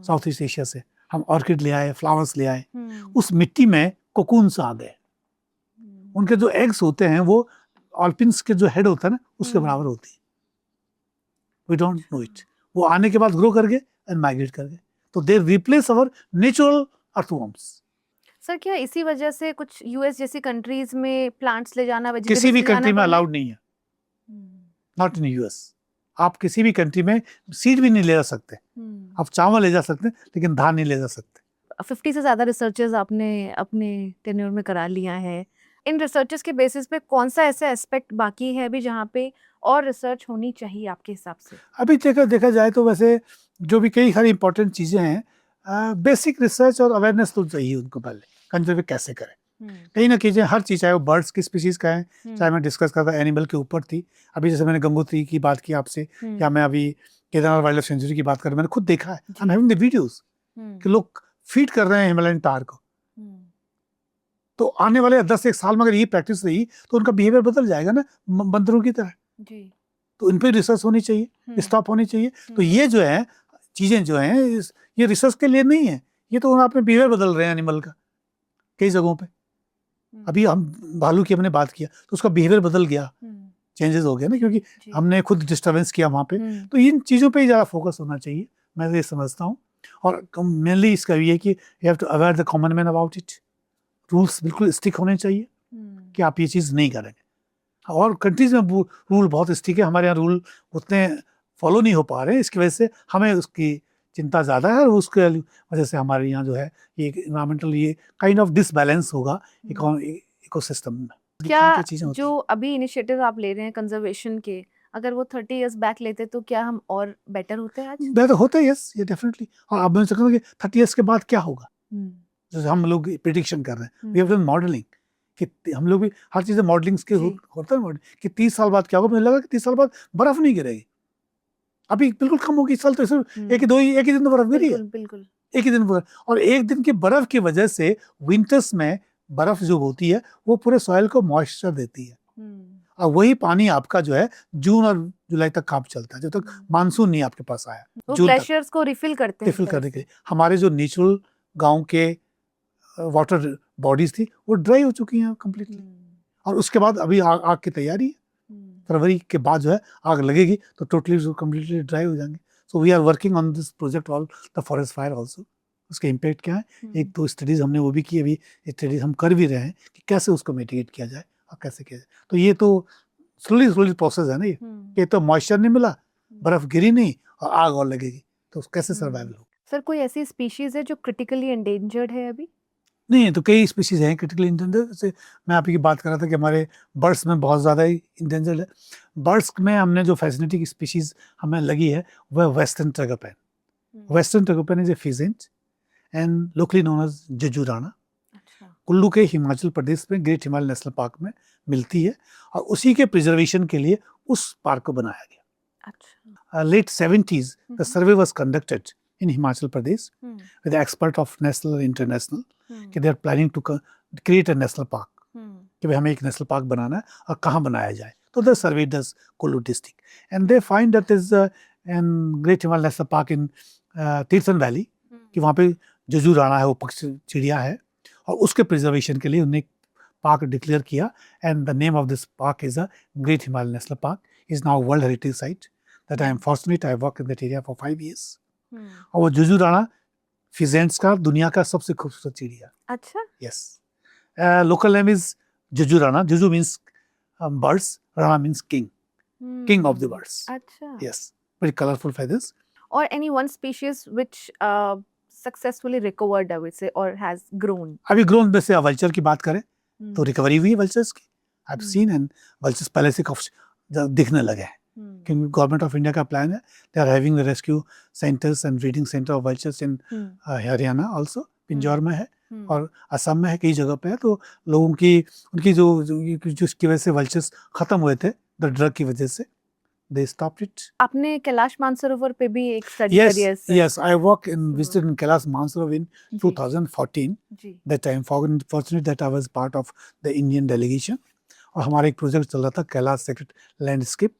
South east Asia से हम ऑर्किड ले आए फ्लावर्स ले आए. उस मिट्टी में कोकून्स आ गए. उनके जो एग्स होते हैं वो ऑल्पिन्स के जो हेड होता है ना उसके बराबर होती है. We don't know it. वो आने के बाद ग्रो कर गए एंड माइग्रेट कर गए. तो दे रिप्लेस अवर नेचुरल अर्थवॉर्म्स. सर क्या इसी वजह से कुछ यूएस जैसी कंट्रीज में प्लांट्स ले जाना किसी भी कंट्री में अलाउड नहीं है. Not in US. आप किसी भी कंट्री में सीड भी नहीं ले जा सकते. आप चावल ले जा सकते लेकिन धान नहीं ले जा सकते. 50 से ज़्यादा रिसर्चेस आपने अपने टेन्योर में करा लिया है. इन रिसर्चेस के बेसिस पे कौन सा ऐसा एस्पेक्ट बाकी है अभी जहाँ पे और रिसर्च होनी चाहिए आपके हिसाब से? अभी देखा जाए तो वैसे जो भी कई सारी इंपॉर्टेंट चीज़ें हैं बेसिक रिसर्च और अवेयरनेस तो चाहिए उनको पहले कंजर्व कैसे करें. कहीं ना कहीं हर चीज़ चाहे वो बर्ड्स की स्पीसीज का है चाहे मैं डिस्कस करता एनिमल के ऊपर थी. अभी जैसे मैंने गंगोत्री की बात की आपसे या मैं अभी केदारनाथ वाइल्ड लाइफ सेंचुरी की बात कर मैंने खुद देखा है. I am having the videos कि लोग फीड कर रहे हैं हिमालयन टार को. तो आने वाले 10 एक साल में अगर ये प्रैक्टिस रही तो उनका बिहेवियर बदल जाएगा ना बंदरों की तरह जी. तो इन पर रिसर्च होनी चाहिए स्टॉप होनी चाहिए. तो ये जो है चीज़ें जो हैं ये रिसर्च के लिए नहीं है. ये तो अपने बिहेवियर बदल रहे हैं एनिमल का कई जगहों पे. अभी हम भालू की हमने बात किया तो उसका बिहेवियर बदल गया चेंजेस हो गया ना क्योंकि हमने खुद डिस्टर्बेंस किया वहाँ पे. तो इन चीज़ों पे ही ज़्यादा फोकस होना चाहिए मैं ये समझता हूँ. और मेनली इसका ये कि you have to aware the common man about it. Rules बिल्कुल स्टिक होने चाहिए कि आप ये चीज़ नहीं करेंगे. और कंट्रीज में रूल बहुत स्ट्रिक्ट है, हमारे यहाँ रूल उतने फॉलो नहीं हो पा रहे हैं, इसकी वजह से हमें उसकी चिंता ज़्यादा है, और उसके वजह से हमारे यहाँ जो है ये इन्वायरमेंटल ये काइंड ऑफ डिसबैलेंस होगा इकोसिस्टम में। क्या चीज़ें होती जो अभी इनिशिएटिव आप ले रहे हैं कंजर्वेशन के, अगर वो 30 इयर्स बैक लेते तो क्या हम और बेटर होते आज? हैं बेहतर होता है, यस, ये डेफिनेटली। और अब मैं कहूँगा कि 30 इयर्स के बाद क्या होगा, जैसे हम लोग प्रिडिक्शन कर रहे हैं, वी हैव डन मॉडलिंग, कि हम लोग भी हर चीज़ मॉडलिंग के जी। होता है मॉडलिंग, कि 30 साल बाद क्या होगा। मुझे लगा कि 30 साल बाद बर्फ नहीं गिरेगी, अभी बिल्कुल कम होगी। इस साल तो सिर्फ एक ही दिन तो बर्फ गिरी है, बिल्कुल बिल्कुल। एक ही दिन बर्फ, और एक दिन की बर्फ की वजह से विंटर्स में बर्फ जो होती है वो पूरे सॉइल को मॉइस्चर देती है, और वही पानी आपका जो है जून और जुलाई तक काम चलता है, जब तक मानसून नहीं आपके पास आया। वो जून तक ग्लेशियर्स को रिफिल करते हैं रिफिल एक करने तरह के लिए हमारे जो नेचुरल गांव के वाटर बॉडीज थी वो ड्राई हो चुकी हैं कम्प्लीटली, और उसके बाद अभी आग की तैयारी है। फरवरी के बाद जो है आग लगेगी तो टोटली कम्प्लीटली ड्राई हो जाएंगे। So we are working on this project all the forest fire also. उसके इम्पैक्ट क्या है, एक दो स्टडीज हमने वो भी की, अभी स्टडीज हम कर भी रहे हैं कि कैसे उसको मिटिगेट किया जाए और कैसे किया जाए। तो ये तो स्लोली प्रोसेस है ना, ये तो मॉइस्चर नहीं मिला, बर्फ गिरी नहीं और आग और लगेगी, तो कैसे सर्वाइवल हो। सर कोई ऐसी स्पीशीज है जो क्रिटिकली एंडेंजर्ड है अभी? नहीं, तो कई स्पीशीज हैं क्रिटिकली इंडेंजर्ड। जैसे मैं आपकी बात कर रहा था कि हमारे बर्ड्स में बहुत ज़्यादा ही इंडेंजर्ड है। बर्ड्स में हमने जो फैसिलिटी की स्पीशीज हमें लगी है वह western tragopan. Western tragopan is a pheasant and locally known as jujurana. Kullu के हिमाचल प्रदेश में ग्रेट हिमालय नेशनल पार्क में मिलती है, और उसी के प्रिजर्वेशन के लिए उस पार्क को बनाया गया। Late 70s the survey was conducted in Himachal Pradesh with the expert of national and international कि they are planning to create a national park, कि भाई हमें एक नेशनल पार्क बनाना है और कहाँ बनाया जाए। तो the survey does Kullu district and they find that is an Great Himalaya National Park in Tirthan valley, कि वहाँ पे जजू राणा है, वो पक्षी चिड़िया है, और उसके प्रिजर्वेशन के लिए उन्हें एक पार्क डिक्लेयर किया। And the name of this park is a great Himalaya National park, is now world heritage site. That I am fortunate, I work in that area for 5 years। और वो जुजू राणा फिजेंट्स का दुनिया का सबसे खूबसूरत चिड़िया। अच्छा। Yes, local name is juju rana. Juju means birds, rana means king, king of the birds. अच्छा। Yes, very colourful feathers. और any one species which successfully recovered I would say और हैज ग्रोन? अभी ग्रोन में से वल्चर की बात करें तो रिकवरी हुई है वल्चर्स की, I have seen, and vultures पहले से दिखने लगे हैं, क्योंकि गवर्नमेंट ऑफ इंडिया का प्लान है, they are having the rescue centres and breeding centre of vultures in Haryana also, Pinjore में है और असम में है, कई जगह पे है। तो लोगों की उनकी जिसकी वजह से वल्चर्स खत्म हुए थे द ड्रग की वजह से, they stopped it. आपने कैलाश मानसरोवर पे भी एक स्टडी करी है? Yes, I visited in Kailash Mansarovar in 2014. That time, fortunate that I was part of the Indian delegation. और हमारा एक प्रोजेक्ट चल रहा था कैलाश सेक्रेट लैंडस्केप,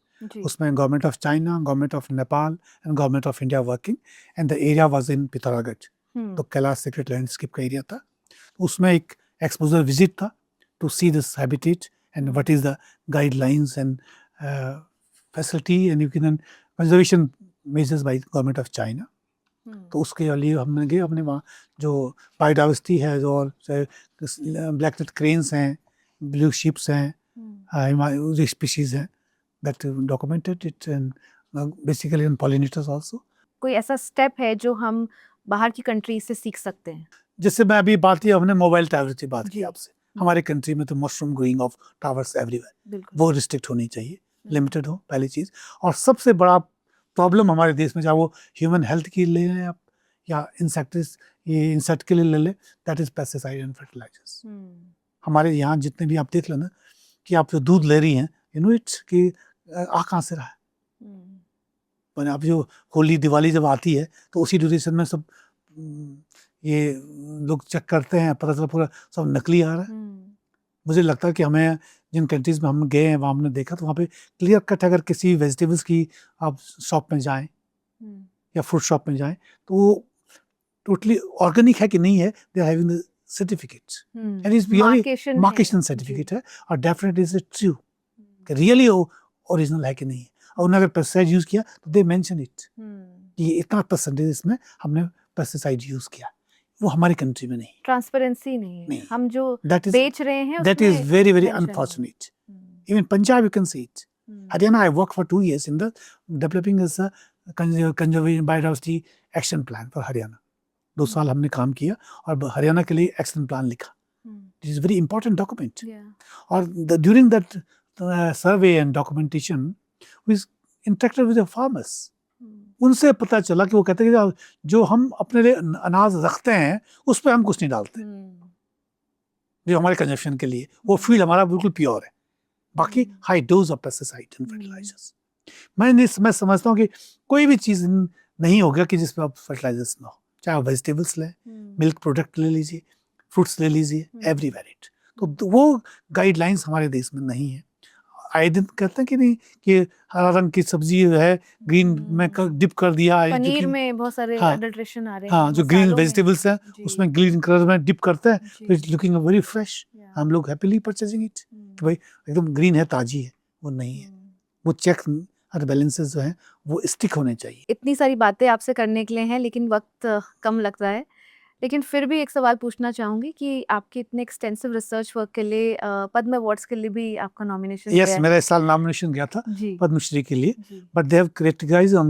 उसमें government of China, government of Nepal and government of India working, and the area was in Pithoragarh. तो Kailash sacred landscape का area था, उसमें एक एक्सपोजर विजिट था to see this habitat and what is the guidelines and facility and you can conservation measures by government of China. तो उसके लिए हमने गए, अपने वहाँ जो बायोडाइवर्सिटी है, जो और ब्लैक नेट क्रेन्स हैं, ब्लू शिप्स हैं, स्पीशीज हैं, that documented it, and basically on pollinators also. कोई ऐसा स्टेप है जो हम बाहर की कंट्री से सीख सकते हैं? जैसे मैं अभी बात की, हमने मोबाइल टावर्स की बात की आपसे, हमारे कंट्री में तो mushroom growing of towers everywhere, वो रिस्ट्रिक्ट होनी चाहिए, लिमिटेड हो, पहली चीज। और सबसे बड़ा प्रॉब्लम हमारे देश में, चाहे वो ह्यूमन हेल्थ की ले लें आप या इंसेक्ट के लिए ले लें, that is pesticide and fertilizers. हमारे यहाँ जितने भी आप देख लो ना, कि आप जो दूध ले रही हैं, यू नो इट्स कि आ कहाँ से रहा है। मैंने अब जो होली दिवाली जब आती है तो उसी ड्यूरेशन में सब ये लोग चेक करते हैं, पता चला पूरा सब नकली आ रहा है। मुझे लगता है कि हमें जिन कंट्रीज में हम गए हैं वहाँ हमने देखा, तो वहाँ पे क्लियर कट, अगर किसी वेजिटेबल्स की आप शॉप में जाएं या फ्रूट शॉप में जाएं तो वो टोटली ऑर्गेनिक है कि नहीं है, they are having the certificates and is मार्केशन सर्टिफिकेट है, और डेफिनेटली इज इट ट्रू कि रियली ओरिजिनल है कि नहीं है। और उन्होंने अगर पेस्टिसाइड यूज किया तो दे मेंशन इट कि ये इतना परसेंटेज इसमें हमने पेस्टिसाइड यूज किया, वो हमारी कंट्री में नहीं, ट्रांसपेरेंसी नहीं है। हम जो बेच रहे हैं that is very very unfortunate. Even Punjab, you can see it. Haryana, I worked for 2 years in the developing as a conservation biodiversity action plan for Haryana. 2 साल हमने काम किया और हरियाणा के लिए एक्शन प्लान लिखा. It is a very important document. और during that survey and documentation, we interacted with the farmers. उनसे पता चला कि वो कहते हैं कि जो हम अपने लिए अनाज रखते हैं उस पर हम कुछ नहीं डालते, जो हमारे कंजप्शन के लिए वो फील्ड हमारा बिल्कुल प्योर है. बाकी high dose of pesticide and fertilisers. मैं समझता हूँ कि कोई भी चीज़ नहीं होगा कि जिसमें आप फर्टिलाइजर्स ना हो, चाहे आप वेजिटेबल्स लें, मिल्क प्रोडक्ट ले लीजिए, फ्रूट्स ले लीजिए, एवरीवेयर इट. तो वो गाइडलाइंस हमारे देश में नहीं है. आए दिन कहते हैं कि नहीं कि हरा रंग की सब्जी है ग्रीन में डिप कर दिया, पनीर में बहुत सारे अडल्ट्रेशन आ रहे हैं. हाँ, जो ग्रीन वेजिटेबल्स हैं उसमें ग्रीन कलर में डिप करते हैं, तो इट्स लुकिंग वेरी फ्रेश. हम लोग हैप्पीली परचेजिंग इट कि भाई एकदम ग्रीन है, ताजी है. वो नहीं है. वो चेक और बैलेंसेस जो हैं वो स्टिक होने चाहिए. इतनी सारी बातें आपसे करने के लिए हैं लेकिन वक्त कम लग रहा है. लेकिन फिर भी एक सवाल पूछना चाहूंगी कि आपके इतने एक्सटेंसिव रिसर्च वर्क के लिए पद्म अवार्ड्स के लिए भी आपका नॉमिनेशन गया है. मेरा इस साल नॉमिनेशन गया था पद्मश्री के लिए, but they have categorized on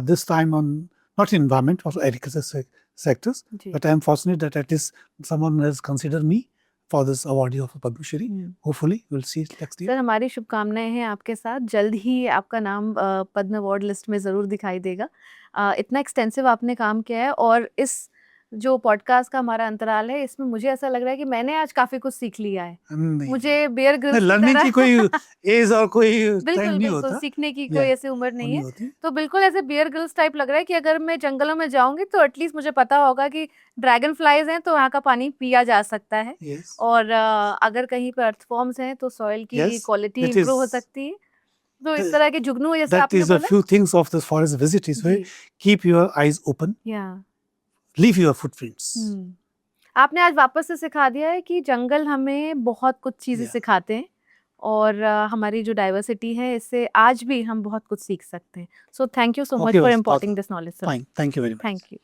this time on not environment और agriculture sectors, but I am fortunate that at is someone has considered me for this award of Padma Shri. Hopefully we'll see it next year. Sir, हमारी शुभकामनाएं हैं आपके साथ. जल्द ही आपका नाम पद्म award list में ज़रूर दिखाई देगा. इतना एक्सटेंसिव आपने काम किया है और इस जो पॉडकास्ट का हमारा अंतराल है इसमें मुझे ऐसा लग रहा है कि मैंने आज काफ़ी कुछ सीख लिया है. मुझे बेयर ग्रिल्स लर्निंग की कोई एज और कोई टाइम नहीं होता, सीखने की कोई ऐसी उम्र नहीं है. तो बिल्कुल ऐसे बेयर ग्रिल्स टाइप लग रहा है कि अगर मैं जंगलों में जाऊंगी तो एटलीस्ट मुझे पता होगा कि ड्रैगन फ्लाइज हैं तो वहाँ का पानी पिया जा सकता है. और अगर कहीं पर अर्थफॉर्म्स हैं तो सॉइल की क्वालिटी इंप्रूव हो सकती है. तो इस तरह के जुगनू जैसे आपने बोला. That is a few things of this forest visit is where keep your eyes open. Leave your footprints. आपने आज वापस से सिखा दिया है कि जंगल हमें बहुत कुछ चीजें सिखाते हैं और हमारी जो डाइवर्सिटी है इससे आज भी हम बहुत कुछ सीख सकते हैं. So thank you so much for imparting this knowledge sir. Fine. Thank you very much. Thank you.